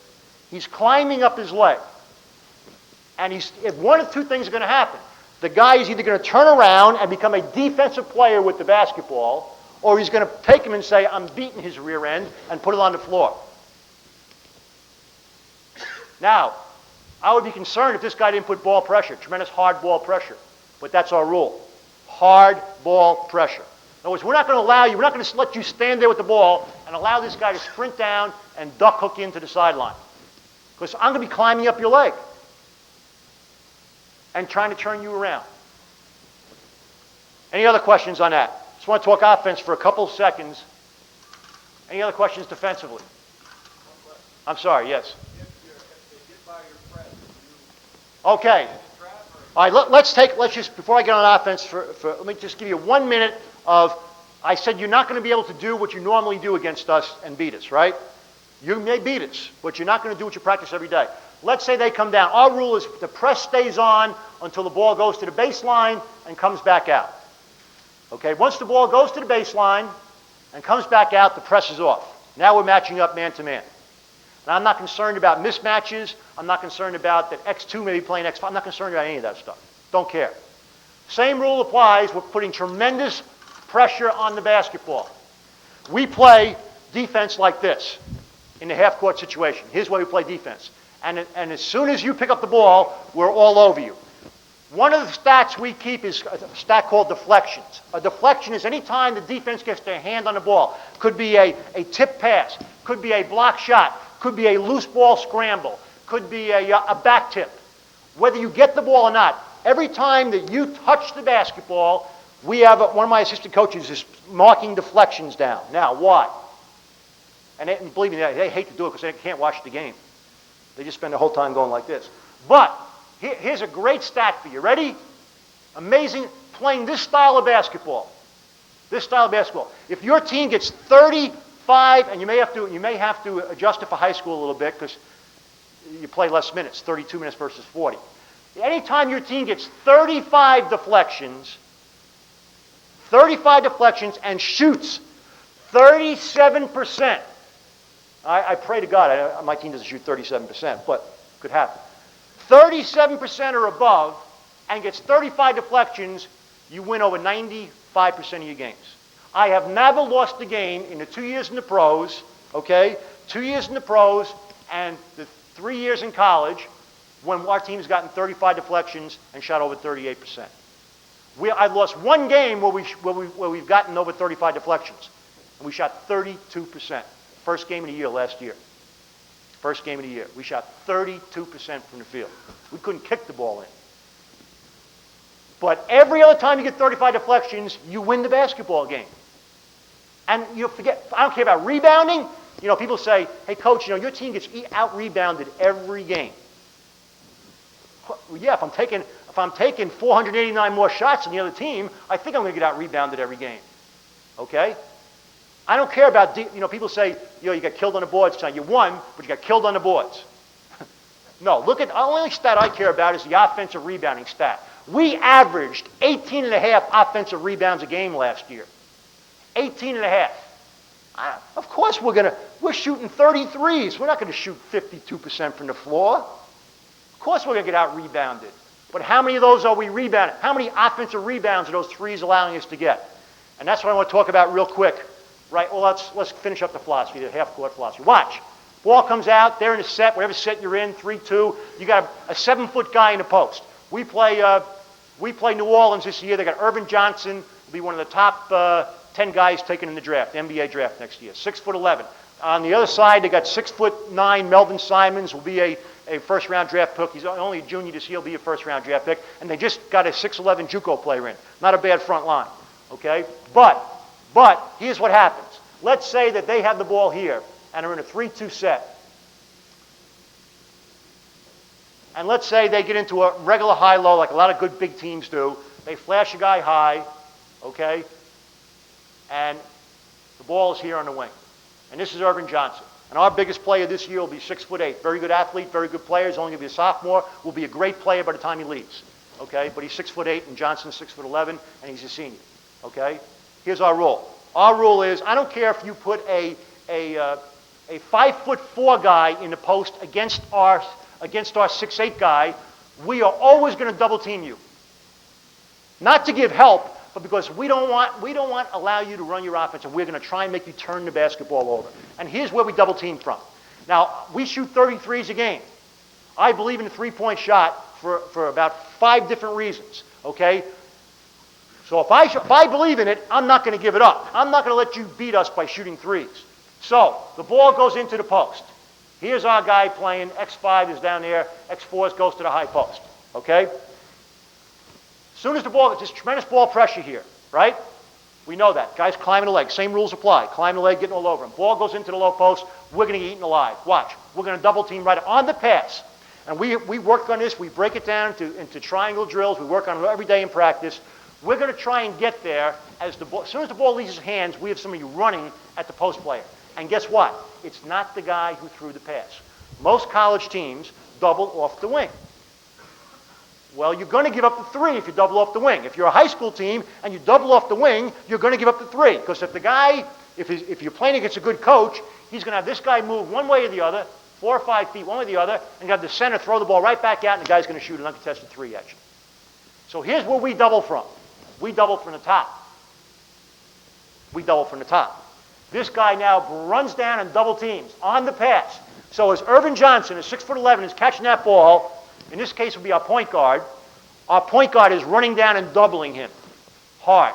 He's climbing up his leg. And if one of two things are going to happen. The guy is either going to turn around and become a defensive player with the basketball, or he's going to take him and say, I'm beating his rear end, and put it on the floor. Now, I would be concerned if this guy didn't put ball pressure, tremendous hard ball pressure. But that's our rule. Hard ball pressure. In other words, we're not going to allow you, we're not going to let you stand there with the ball and allow this guy to sprint down and duck hook into the sideline. Because I'm going to be climbing up your leg and trying to turn you around. Any other questions on that? Just want to talk offense for a couple of seconds. Any other questions defensively? I'm sorry, yes. If they get by your press, Okay. All right, let's just, before I get on offense, let me just give you 1 minute of, I said you're not going to be able to do what you normally do against us and beat us, right? You may beat us, but you're not going to do what you practice every day. Let's say they come down. Our rule is the press stays on until the ball goes to the baseline and comes back out. Okay, once the ball goes to the baseline and comes back out, the press is off. Now we're matching up man to man. Now I'm not concerned about mismatches. I'm not concerned about that X2 may be playing X5. I'm not concerned about any of that stuff. Don't care. Same rule applies. We're putting tremendous pressure on the basketball. We play defense like this in the half-court situation. Here's why we play defense. And as soon as you pick up the ball, we're all over you. One of the stats we keep is a stat called deflections. A deflection is any time the defense gets their hand on the ball. Could be a tip pass, could be a block shot, could be a loose ball scramble, could be a back tip. Whether you get the ball or not, every time that you touch the basketball, we have one of my assistant coaches is marking deflections down. Now, why? And believe me, they hate to do it because they can't watch the game. They just spend the whole time going like this. But here's a great stat for you. Ready? Amazing. Playing this style of basketball. This style of basketball. If your team gets 35, and you may have to adjust it for high school a little bit because you play less minutes, 32 minutes versus 40. Anytime your team gets 35 deflections and shoots 37%. I pray to God my team doesn't shoot 37%, but could happen. 37% or above and gets 35 deflections, you win over 95% of your games. I have never lost a game in the 2 years in the pros, okay? 2 years in the pros and the 3 years in college when our team's gotten 35 deflections and shot over 38%. I've lost one game where we've gotten over 35 deflections, and we shot 32%. First game of the year last year. First game of the year. We shot 32% from the field. We couldn't kick the ball in. But every other time you get 35 deflections, you win the basketball game. And you forget, I don't care about rebounding. You know, people say, hey, coach, your team gets out-rebounded every game. Well, yeah, if I'm taking 489 more shots than the other team, I think I'm going to get out-rebounded every game. Okay? I don't care about, people say, you got killed on the boards tonight. You won, but you got killed on the boards. No, the only stat I care about is the offensive rebounding stat. We averaged 18 and a half offensive rebounds a game last year. 18 and a half. Of course we're shooting 33s. We're not going to shoot 52% from the floor. Of course we're going to get out-rebounded. But how many of those are we rebounding? How many offensive rebounds are those threes allowing us to get? And that's what I want to talk about real quick. Right, well, let's finish up the philosophy, the half-court philosophy. Watch. Ball comes out, they're in a set, whatever set you're in, 3-2. You got a 7-foot guy in the post. We play New Orleans this year. They got Irvin Johnson, will be one of the top 10 guys taken in the draft, the NBA draft next year, 6'11". On the other side, they got 6'9", Melvin Simons, will be a first-round draft pick. He's only a junior this year, he'll be a first-round draft pick. And they just got a 6'11" JUCO player in. Not a bad front line, okay? But here's what happens. Let's say that they have the ball here and are in a 3-2 set. And let's say they get into a regular high-low like a lot of good big teams do. They flash a guy high, okay? And the ball is here on the wing. And this is Irvin Johnson. And our biggest player this year will be 6'8". Very good athlete, very good player. He's only going to be a sophomore. Will be a great player by the time he leaves, okay? But he's 6'8", and Johnson's 6'11", and he's a senior, okay? Here's our rule. Our rule is, I don't care if you put a 5'4" guy in the post against our 6'8" guy, we are always going to double team you. Not to give help, but because we don't want to allow you to run your offense, and we're going to try and make you turn the basketball over. And here's where we double team from. Now, we shoot 33s a game. I believe in the three-point shot for about 5 different reasons, okay? So if I believe in it, I'm not going to give it up. I'm not going to let you beat us by shooting threes. So the ball goes into the post. Here's our guy playing. X5 is down there. X4 goes to the high post. Okay? As soon as the ball, there's tremendous ball pressure here, right? We know that. Guys climbing the leg. Same rules apply. Climbing the leg, getting all over him. Ball goes into the low post. We're going to get eaten alive. Watch. We're going to double team right on the pass. And we work on this. We break it down into triangle drills. We work on it every day in practice. We're going to try and get there as soon as the ball leaves his hands, we have somebody running at the post player. And guess what? It's not the guy who threw the pass. Most college teams double off the wing. Well, you're going to give up the three if you double off the wing. If you're a high school team and you double off the wing, you're going to give up the three. Because if the guy, if you're playing against a good coach, he's going to have this guy move one way or the other, 4 or 5 feet one way or the other, and you have the center throw the ball right back out, and the guy's going to shoot an uncontested three at you. So here's where we double from. We double from the top. We double from the top. This guy now runs down and double teams on the pass. So as Irvin Johnson, a 6'11", is catching that ball, in this case would be our point guard is running down and doubling him hard.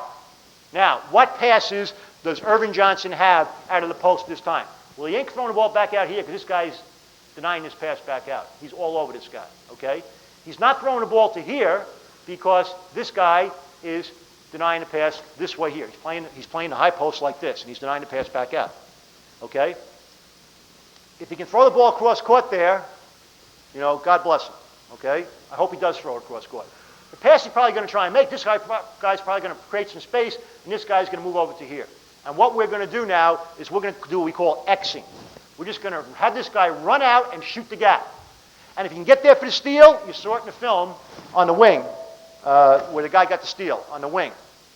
Now, what passes does Irvin Johnson have out of the post this time? Well, he ain't throwing the ball back out here because this guy's denying this pass back out. He's all over this guy, okay? He's not throwing the ball to here because this guy is denying the pass this way here. He's playing the high post like this, and he's denying the pass back out. Okay? If he can throw the ball across court there, God bless him. Okay? I hope he does throw it across court. The pass he's probably going to try and make, this guy's probably going to create some space, and this guy's going to move over to here. And what we're going to do now is we're going to do what we call Xing. We're just going to have this guy run out and shoot the gap. And if you can get there for the steal, you saw it in the film on the wing, where the guy got the steal on the wing.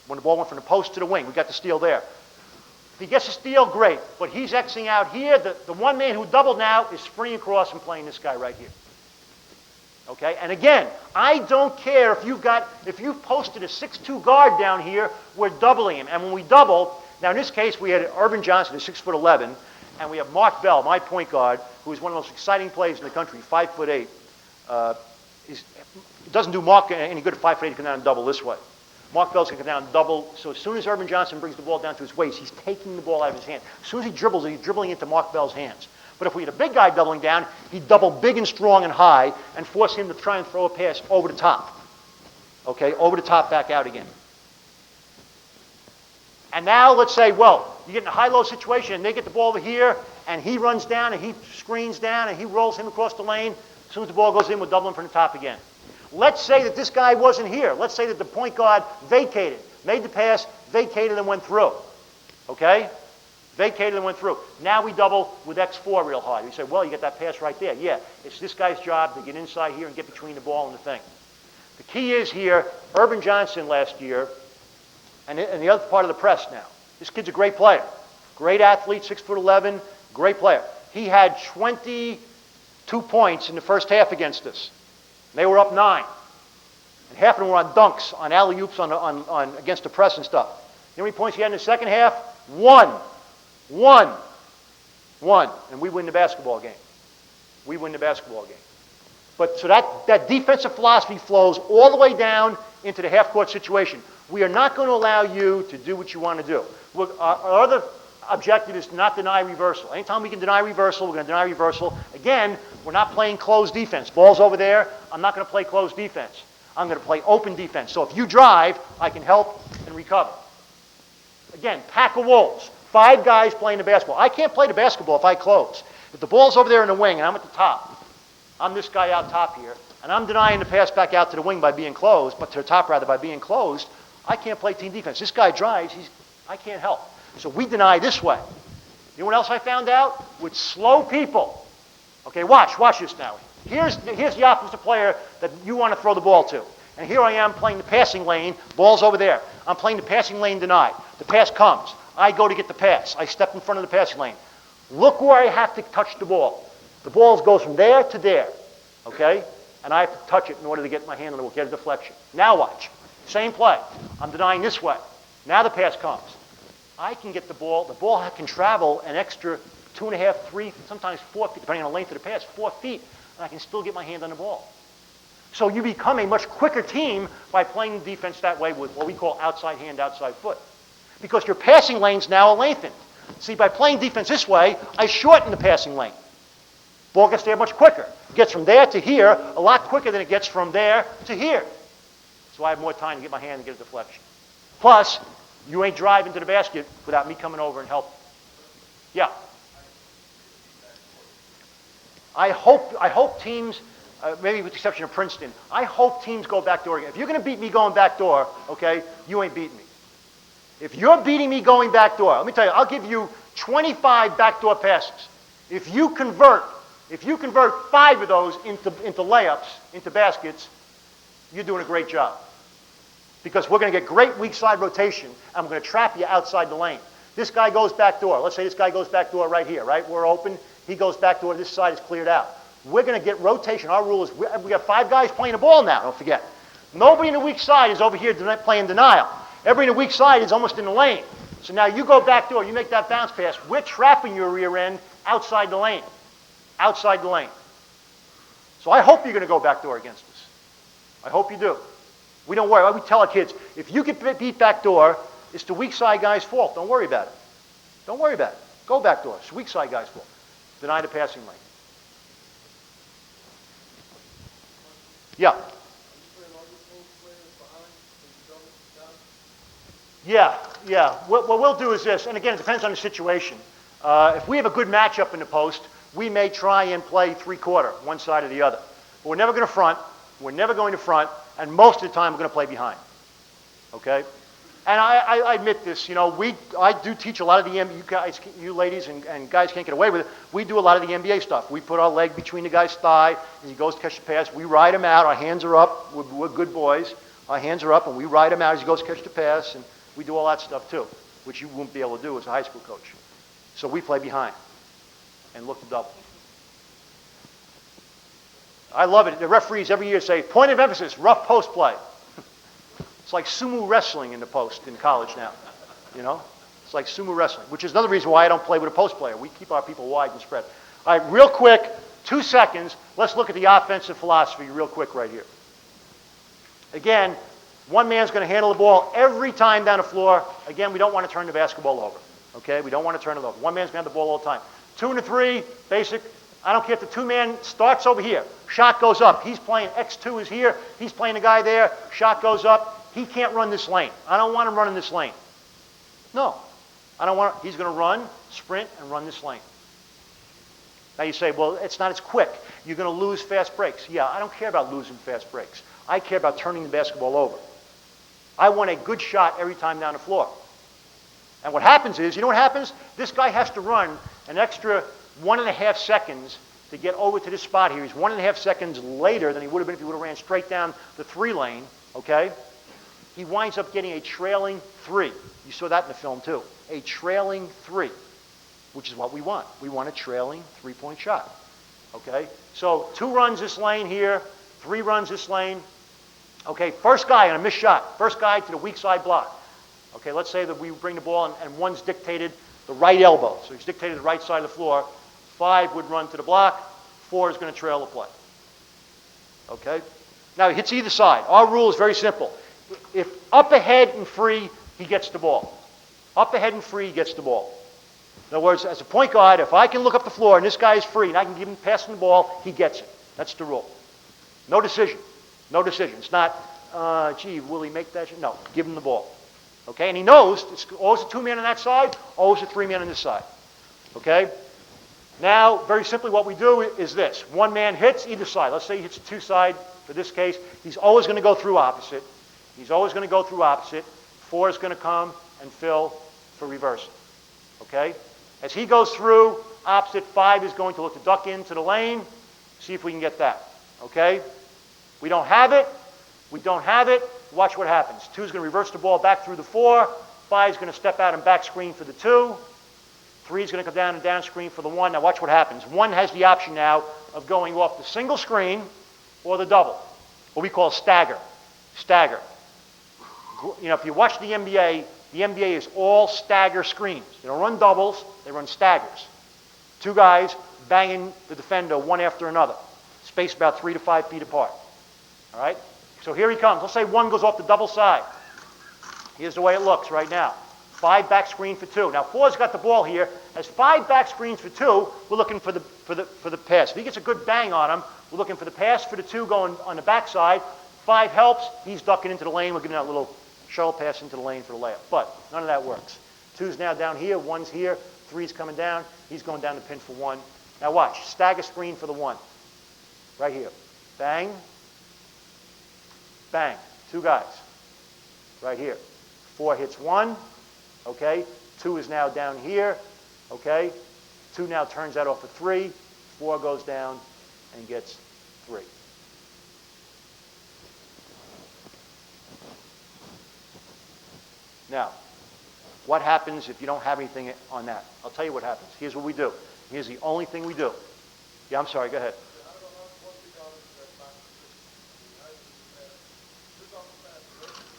When the ball went from the post to the wing, we got the steal there. If he gets a steal, great. But he's Xing out here. The one man who doubled now is sprinting across and playing this guy right here. Okay? And again, I don't care if you've posted a 6'2" guard down here, we're doubling him. And when we double, now in this case we had Irvin Johnson, who's 6'11", and we have Mark Bell, my point guard, who is one of the most exciting players in the country, 5'8". It doesn't do Mark any good at 5'8" to come down and double this way. Mark Bell's going to come down and double. So as soon as Irvin Johnson brings the ball down to his waist, he's taking the ball out of his hand. As soon as he dribbles it, he's dribbling into Mark Bell's hands. But if we had a big guy doubling down, he'd double big and strong and high and force him to try and throw a pass over the top. Okay, over the top, back out again. And now let's say, well, you get in a high-low situation and they get the ball over here and he runs down and he screens down and he rolls him across the lane. As soon as the ball goes in, we're doubling from the top again. Let's say that this guy wasn't here. Let's say that the point guard vacated, made the pass, vacated and went through. Okay? Vacated and went through. Now we double with X4 real hard. We say, well, you get that pass right there. Yeah, it's this guy's job to get inside here and get between the ball and the thing. The key is here, Irvin Johnson last year, and the other part of the press now. This kid's a great player. Great athlete, 6'11", great player. He had 22 points in the first half against us. They were up 9. And half of them were on dunks, on alley-oops, on against the press and stuff. You know how many points he had in the second half? 1. And we win the basketball game. We win the basketball game. But so that defensive philosophy flows all the way down into the half-court situation. We are not going to allow you to do what you want to do. Our other objective is to not deny reversal. Anytime we can deny reversal, we're going to deny reversal. Again, we're not playing closed defense. Ball's over there. I'm not going to play closed defense. I'm going to play open defense. So if you drive, I can help and recover. Again, pack of wolves. 5 guys playing the basketball. I can't play the basketball if I close. If the ball's over there in the wing and I'm at the top, I'm this guy out top here, and I'm denying the pass back out to the wing by being closed, but to the top rather by being closed, I can't play team defense. This guy drives, I can't help. So we deny this way. You know what else I found out? With slow people. Okay, watch this now. Here's the offensive player that you want to throw the ball to. And here I am playing the passing lane. Ball's over there. I'm playing the passing lane denied. The pass comes. I go to get the pass. I step in front of the passing lane. Look where I have to touch the ball. The ball goes from there to there. Okay? And I have to touch it in order to get my hand on the ball, get a deflection. Now watch. Same play. I'm denying this way. Now the pass comes. I can get the ball. The ball can travel an extra 2.5, 3, sometimes 4 feet, depending on the length of the pass, 4 feet, and I can still get my hand on the ball. So you become a much quicker team by playing defense that way with what we call outside hand, outside foot. Because your passing lanes now are lengthened. See, by playing defense this way, I shorten the passing lane. Ball gets there much quicker. It gets from there to here a lot quicker than it gets from there to here. So I have more time to get my hand and get a deflection. Plus, you ain't driving to the basket without me coming over and helping. Yeah. I hope teams, maybe with the exception of Princeton, I hope teams go backdoor again. If you're going to beat me going backdoor, okay, you ain't beating me. If you're beating me going backdoor, let me tell you, I'll give you 25 backdoor passes. If you convert 5 of those into layups, into baskets, you're doing a great job. Because we're going to get great weak side rotation, and we're going to trap you outside the lane. This guy goes backdoor. Let's say this guy goes backdoor right here, right? We're open. He goes backdoor. This side is cleared out. We're going to get rotation. Our rule is we have 5 guys playing the ball now, don't forget. Nobody in the weak side is over here playing denial. Everybody in the weak side is almost in the lane. So now you go backdoor, you make that bounce pass. We're trapping your rear end outside the lane. Outside the lane. So I hope you're going to go backdoor against us. I hope you do. We don't worry. We tell our kids, if you get beat backdoor, it's the weak side guy's fault. Don't worry about it. Don't worry about it. Go backdoor. It's the weak side guy's fault. Deny the passing lane. Yeah. Yeah. What we'll do is this, and again, it depends on the situation. If we have a good matchup in the post, we may try and play 3-quarter, one side or the other. But we're never going to front. We're never going to front, and most of the time we're going to play behind. Okay? And I admit this, I do teach a lot of the NBA, you guys, you ladies and guys can't get away with it. We do a lot of the NBA stuff. We put our leg between the guy's thigh, and he goes to catch the pass. We ride him out. Our hands are up. We're good boys. Our hands are up, and we ride him out as he goes to catch the pass, and we do all that stuff too, which you won't be able to do as a high school coach. So we play behind and look to double. I love it. The referees every year say, point of emphasis, rough post play. It's like sumo wrestling in the post in college now. It's like sumo wrestling, which is another reason why I don't play with a post player. We keep our people wide and spread. All right, real quick, 2 seconds. Let's look at the offensive philosophy real quick right here. Again, one man's going to handle the ball every time down the floor. Again, we don't want to turn the basketball over. Okay, we don't want to turn it over. One man's going to have the ball all the time. 2 and 3, basic. I don't care if the 2-man starts over here. Shot goes up. He's playing, X2 is here. He's playing a guy there. Shot goes up. He can't run this lane. I don't want him running this lane. No. I don't want him. He's going to run, sprint, and run this lane. Now you say, well, it's not as quick. You're going to lose fast breaks. Yeah, I don't care about losing fast breaks. I care about turning the basketball over. I want a good shot every time down the floor. And what happens is, you know what happens? This guy has to run an extra 1.5 seconds to get over to this spot here. He's 1.5 seconds later than he would have been if he would have ran straight down the 3 lane, okay? He winds up getting a trailing 3. You saw that in the film too. A trailing 3, which is what we want. We want a trailing 3-point shot, okay? So 2 runs this lane here, 3 runs this lane. Okay, first guy on a missed shot. First guy to the weak side block. Okay, let's say that we bring the ball and one's dictated the right elbow. So he's dictated the right side of the floor. 5 would run to the block. 4 is going to trail the play. Okay? Now he hits either side. Our rule is very simple. If up ahead and free, he gets the ball. Up ahead and free, he gets the ball. In other words, as a point guard, if I can look up the floor and this guy is free and I can give him passing the ball, he gets it. That's the rule. No decision. No decision. It's not, gee, will he make that? No, give him the ball. Okay, and he knows it's always a 2-man on that side, always a 3-man on this side. Okay? Now, very simply what we do is this. 1 man hits either side. Let's say he hits a 2 side. For this case, he's always going to go through opposite. He's always going to go through opposite. 4 is going to come and fill for reversing. Okay? As he goes through opposite, 5 is going to look to duck into the lane. See if we can get that. Okay? We don't have it. We don't have it. Watch what happens. 2 is going to reverse the ball back through the 4. 5 is going to step out and back screen for the 2. 3 is going to come down and down screen for the 1. Now watch what happens. 1 has the option now of going off the single screen or the double, what we call stagger. Stagger. If you watch the NBA is all stagger screens. They don't run doubles, they run staggers. 2 guys banging the defender one after another, spaced about 3 to 5 feet apart. All right? So here he comes. Let's say 1 goes off the double side. Here's the way it looks right now. 5 back screen for 2. Now 4's got the ball here. As 5 back screens for 2, we're looking for the pass. If he gets a good bang on him, we're looking for the pass for the 2 going on the backside. 5 helps. He's ducking into the lane. We're giving that little shuttle pass into the lane for the layup. But none of that works. 2's now down here. 1's here. 3's coming down. He's going down the pin for 1. Now watch. Stagger screen for the 1. Right here. Bang. Bang. 2 guys. Right here. 4 hits 1. Okay. 2 is now down here. Okay. 2 now turns that off for 3. 4 goes down and gets 3. Now, what happens if you don't have anything on that? I'll tell you what happens. Here's what we do. Here's the only thing we do. Yeah, I'm sorry. Go ahead.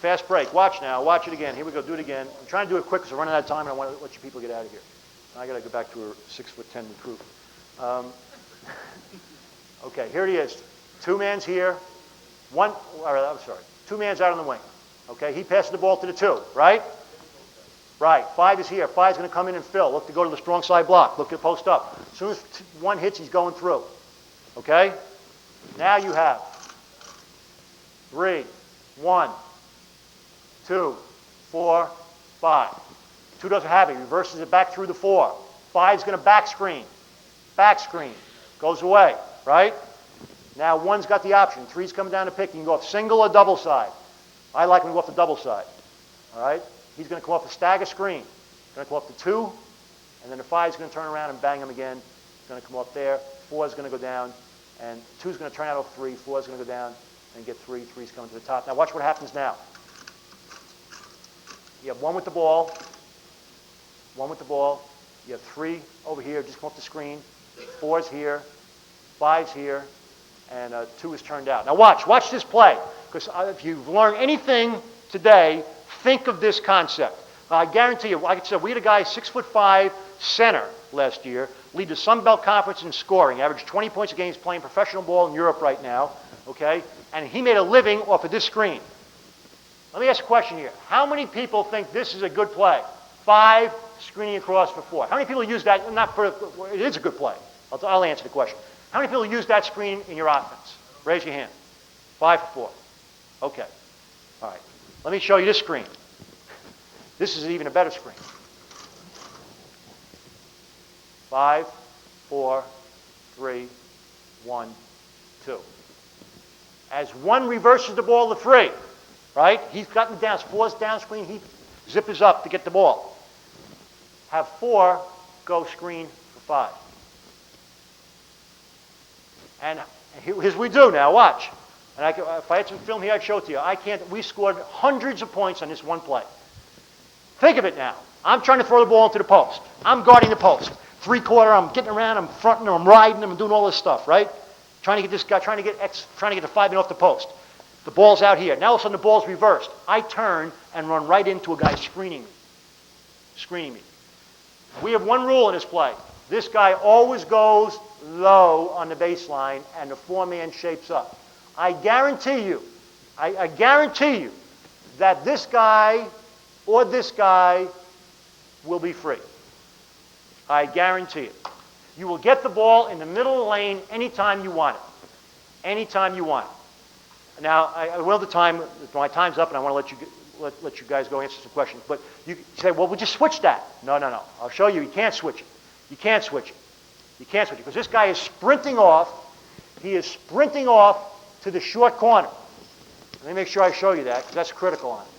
Fast break. Watch now. Watch it again. Here we go. Do it again. I'm trying to do it quick because we're running out of time and I want to let you people get out of here. I got to go back to a 6'10" recruit. Okay, here it is. 2 man's here. 2 man's out on the wing. Okay, he passes the ball to the 2, right? Right. 5 is here. 5's going to come in and fill. Look to go to the strong side block. Look to post up. As soon as 1 hits, he's going through. Okay? Now you have 3, 1, 2, 4, 5. 2 doesn't have it. He reverses it back through the 4. 5's going to back screen. Back screen. Goes away, right? Now 1's got the option. 3's coming down to pick. You can go off single or double side. I like him to go off the double side. All right? He's going to come off the stagger screen. Going to come off the 2, and then the 5's going to turn around and bang him again. Going to come up there. 4's going to go down, and 2's going to turn out off 3. 4's going to go down and get 3. 3's coming to the top. Now watch what happens now. You have 1 with the ball. 1 with the ball. You have 3 over here. Just come off the screen. 4's here. 5's here. And 2 is turned out. Now watch this play. Because if you've learned anything today, think of this concept. I guarantee you, like I said, we had a guy, 6'5", center last year, lead the Sun Belt Conference in scoring, averaged 20 points a game. He's playing professional ball in Europe right now, okay? And he made a living off of this screen. Let me ask a question here. How many people think this is a good play? 5, screening across for 4. How many people use that? It is a good play. I'll answer the question. How many people use that screen in your offense? Raise your hand. 5 for 4. Okay. All right. Let me show you this screen. This is even a better screen. 5, 4, 3, 1, 2. As 1 reverses the ball to 3, right? He's gotten down. 4's down screen. He zippers up to get the ball. Have 4 go screen for 5. And here's what we do now. Watch. And if I had some film here, I'd show it to you. We scored hundreds of points on this one play. Think of it now. I'm trying to throw the ball into the post. I'm guarding the post. 3-quarter, I'm getting around, I'm fronting him, I'm riding him, I'm doing all this stuff, right? Trying to get this guy, trying to get the 5 man off the post. The ball's out here. Now all of a sudden the ball's reversed. I turn and run right into a guy screening me. We have one rule in this play. This guy always goes low on the baseline and the 4-man shapes up. I guarantee you that this guy or this guy will be free. I guarantee it. You will get the ball in the middle of the lane anytime you want it. Anytime you want it. Now, I will the time, my time's up and I want to let you guys go answer some questions. But you say, well, we'll just switch that. No. I'll show you. You can't switch it. You can't switch it. Because this guy is sprinting off. He is sprinting off to the short corner. Let me make sure I show you that because that's critical on it.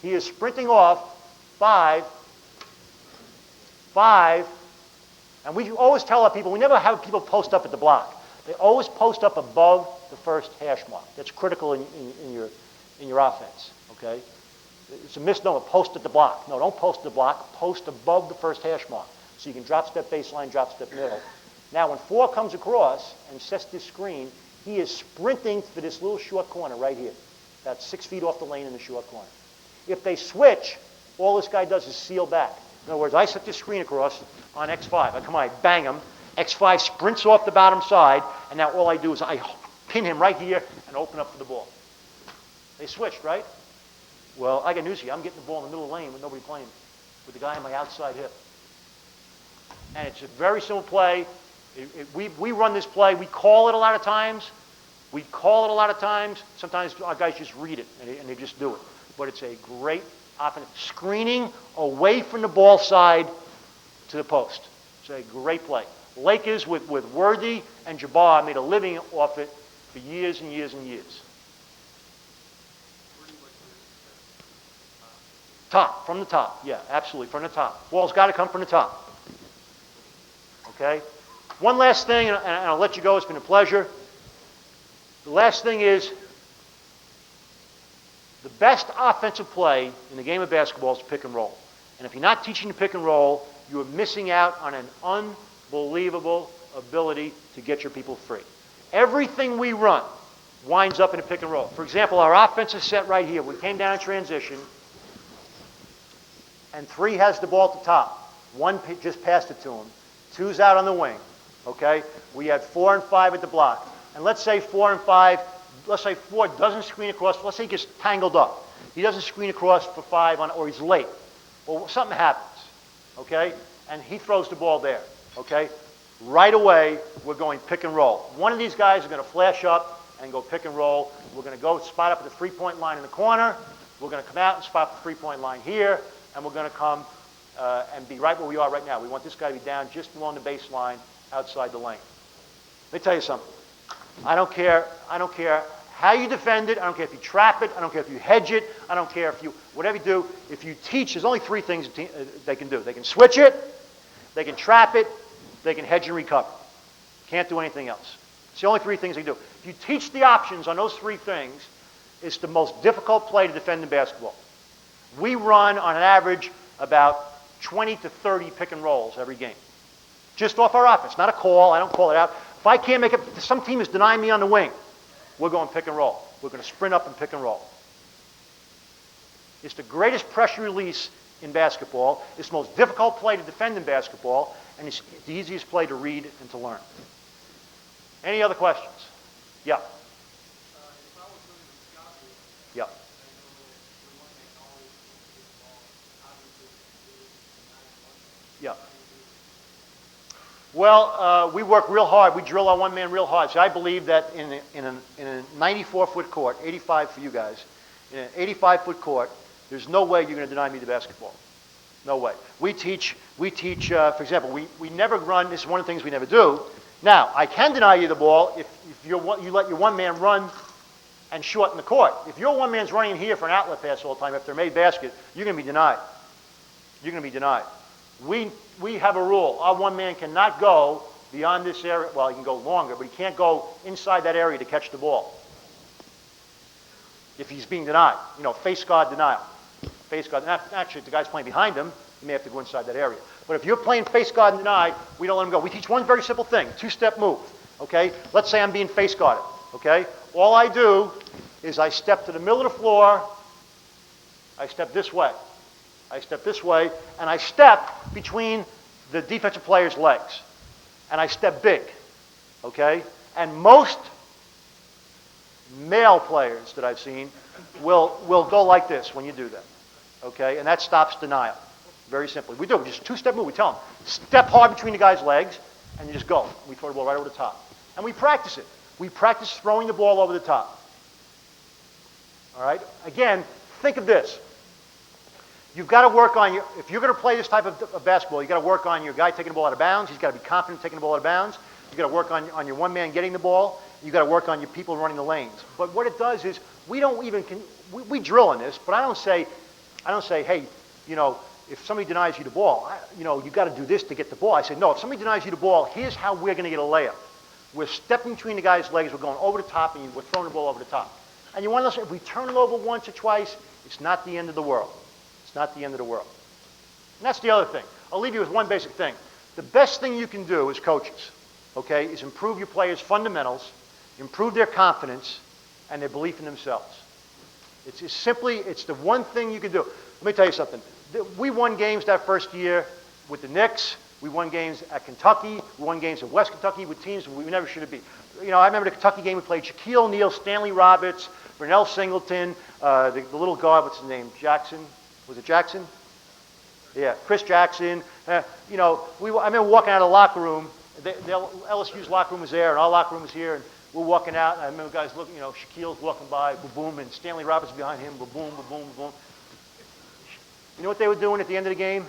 He is sprinting off 5, and we always tell our people, we never have people post up at the block. They always post up above the first hash mark. That's critical in your offense, okay? It's a misnomer, post at the block. No, don't post at the block, post above the first hash mark. So you can drop step baseline, drop step middle. Now when 4 comes across and sets this screen, he is sprinting for this little short corner right here. About 6 feet off the lane in the short corner. If they switch, all this guy does is seal back. In other words, I set this screen across on X5. I come on, I bang him. X5 sprints off the bottom side, and now all I do is I pin him right here, and open up for the ball. They switched, right? Well, I got news for you. I'm getting the ball in the middle of the lane with nobody playing, with the guy on my outside hip. And it's a very simple play. We run this play. We call it a lot of times. Sometimes our guys just read it, and they just do it. But it's a great offense. Screening away from the ball side to the post. It's a great play. Lakers with Worthy and Jabbar made a living off it for years and years and years. Top, from the top. Yeah, absolutely, from the top. Ball's got to come from the top. Okay? One last thing, and I'll let you go. It's been a pleasure. The last thing is, the best offensive play in the game of basketball is pick and roll. And if you're not teaching the pick and roll, you are missing out on an unbelievable ability to get your people free. Everything we run winds up in a pick and roll. For example, our offensive set right here, we came down in transition, and 3 has the ball at the top. 1 just passed it to him. 2's out on the wing. Okay? We had 4 and 5 at the block. And let's say 4 and 5, let's say 4 doesn't screen across. Let's say he gets tangled up. He doesn't screen across for 5, or he's late. Or something happens. Okay? And he throws the ball there. Okay? Right away, we're going pick and roll. One of these guys is going to flash up and go pick and roll. We're going to go spot up at the three-point line in the corner. We're going to come out and spot the three-point line here. And we're going to come and be right where we are right now. We want this guy to be down just along the baseline outside the lane. Let me tell you something. I don't care how you defend it. I don't care if you trap it. I don't care if you hedge it. I don't care if you, whatever you do. If you teach, there's only 3 things they can do. They can switch it, they can trap it, they can hedge and recover. Can't do anything else. It's the only 3 things they do. If you teach the options on those 3 things, it's the most difficult play to defend in basketball. We run on an average about 20 to 30 pick and rolls every game. Just off our offense, not a call. I don't call it out. If I can't make it, some team is denying me on the wing, we're going pick and roll. We're going to sprint up and pick and roll. It's the greatest pressure release in basketball. It's the most difficult play to defend in basketball, and it's the easiest play to read and to learn. Any other questions? Yeah. If I was doing the scouting, Yeah. I know the one man always wants to get the ball. Obviously, Yeah. Well, we work real hard. We drill our one man real hard. So I believe that in a 94-foot court, 85 for you guys, in an 85-foot court, there's no way you're going to deny me the basketball. No way. We teach. For example, we never run. This is one of the things we never do. Now, I can deny you the ball if you let your one man run and shorten the court. If your one man's running in here for an outlet pass all the time, if they're made basket, you're going to be denied. You're going to be denied. We have a rule. Our one man cannot go beyond this area. Well, he can go longer, but he can't go inside that area to catch the ball. If he's being denied, face guard denial. Face guard. Actually, if the guy's playing behind him, he may have to go inside that area. But if you're playing face guard and deny, we don't let him go. We teach one very simple thing, 2-step move. Okay? Let's say I'm being face guarded. Okay? All I do is I step to the middle of the floor. I step this way. I step this way, and I step between the defensive player's legs. And I step big. Okay? And most male players that I've seen will go like this when you do that. Okay? And that stops denial. Very simply. We do. Just 2-step move. We tell them, step hard between the guy's legs, and you just go. We throw the ball right over the top. And we practice it. We practice throwing the ball over the top. All right? Again, think of this. You've got to work on if you're going to play this type of basketball, you've got to work on your guy taking the ball out of bounds. He's got to be confident taking the ball out of bounds. You've got to work on your one man getting the ball. You've got to work on your people running the lanes. But what it does is we we drill in this, but I don't say, hey, if somebody denies you the ball, you've got to do this to get the ball. I say, no, if somebody denies you the ball, here's how we're going to get a layup. We're stepping between the guy's legs, we're going over the top, and we're throwing the ball over the top. And you want to listen, if we turn it over once or twice, it's not the end of the world. It's not the end of the world. And that's the other thing. I'll leave you with one basic thing. The best thing you can do as coaches, okay, is improve your players' fundamentals, improve their confidence, and their belief in themselves. It's the one thing you can do. Let me tell you something. We won games that first year with the Knicks, We won games at Kentucky. We won games at West Kentucky with teams we never should have beat. You know, I remember the Kentucky game we played Shaquille O'Neal, Stanley Roberts, Brunell Singleton, the little guard, what's his name? Jackson? Was it Jackson? Yeah, Chris Jackson. You know, I remember walking out of the locker room. The LSU's locker room was there, and our locker room was here, and we're walking out, and I remember guys looking, you know, Shaquille's walking by, boom, boom, and Stanley Roberts behind him, boom, boom, boom, boom. You know what they were doing at the end of the game?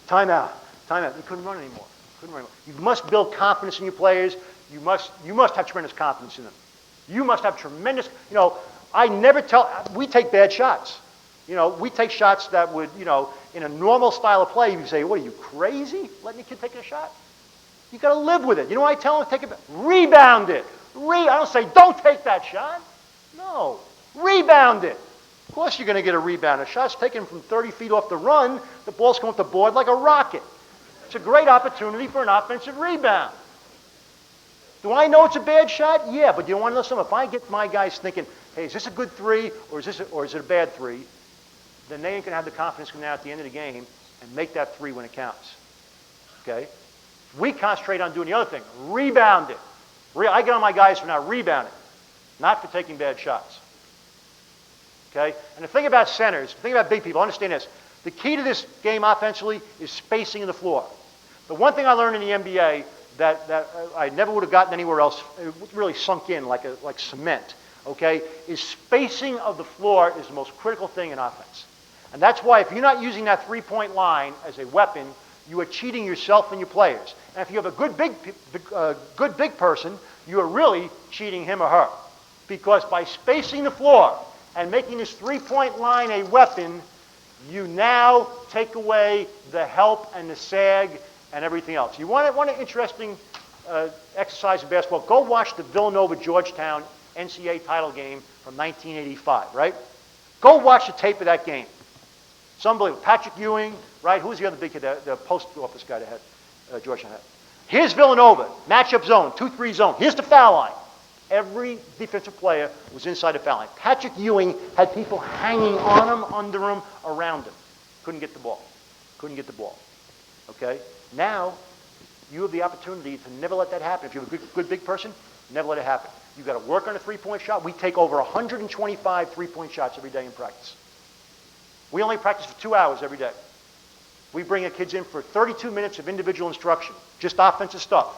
Timeout, timeout. They couldn't run anymore. You must build confidence in your players. You must have tremendous confidence in them. You must have tremendous, you know, we take bad shots. You know, we take shots that would, you know, in a normal style of play, you say, what, are you crazy? Letting the kid take a shot? You got to live with it. You know what I tell them? Take it, rebound it. I don't say, don't take that shot. No, rebound it. Of course you're going to get a rebound. A shot's taken from 30 feet off the run, the ball's going off the board like a rocket. It's a great opportunity for an offensive rebound. Do I know it's a bad shot? Yeah, but you want to know something? If I get my guys thinking, hey, is this a good three or is it a bad three? Then they ain't going to have the confidence come out at the end of the game and make that three when it counts. Okay? We concentrate on doing the other thing. Rebound it. I get on my guys for now rebounding, not for taking bad shots. Okay? And the thing about centers, the thing about big people, understand this. The key to this game offensively is spacing of the floor. The one thing I learned in the NBA that I never would have gotten anywhere else, it really sunk in like cement, okay, is spacing of the floor is the most critical thing in offense. And that's why if you're not using that three-point line as a weapon, you are cheating yourself and your players. And if you have a good big person, you are really cheating him or her. Because by spacing the floor and making this three-point line a weapon, you now take away the help and the sag and everything else. You want an interesting exercise in basketball? Go watch the Villanova-Georgetown NCAA title game from 1985, right? Go watch the tape of that game. It's unbelievable. Patrick Ewing, right? Who's the other big kid, the post office guy that had Georgetown had? Here's Villanova, matchup zone, 2-3 zone. Here's the foul line. Every defensive player was inside the foul line. Patrick Ewing had people hanging on him, under him, around him. Couldn't get the ball. Okay? Now, you have the opportunity to never let that happen. If you have a good big person, never let it happen. You've got to work on a three-point shot. We take over 125 three-point shots every day in practice. We only practice for 2 hours every day. We bring our kids in for 32 minutes of individual instruction, just offensive stuff.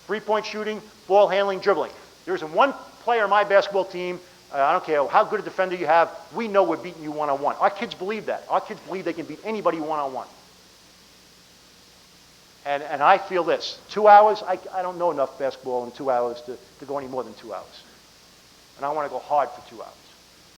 Three-point shooting, ball handling, dribbling. There isn't one player on my basketball team, I don't care how good a defender you have, we know we're beating you one-on-one. Our kids believe that. Our kids believe they can beat anybody one-on-one. And I feel this. 2 hours, I don't know enough basketball in 2 hours to go any more than 2 hours. And I want to go hard for 2 hours.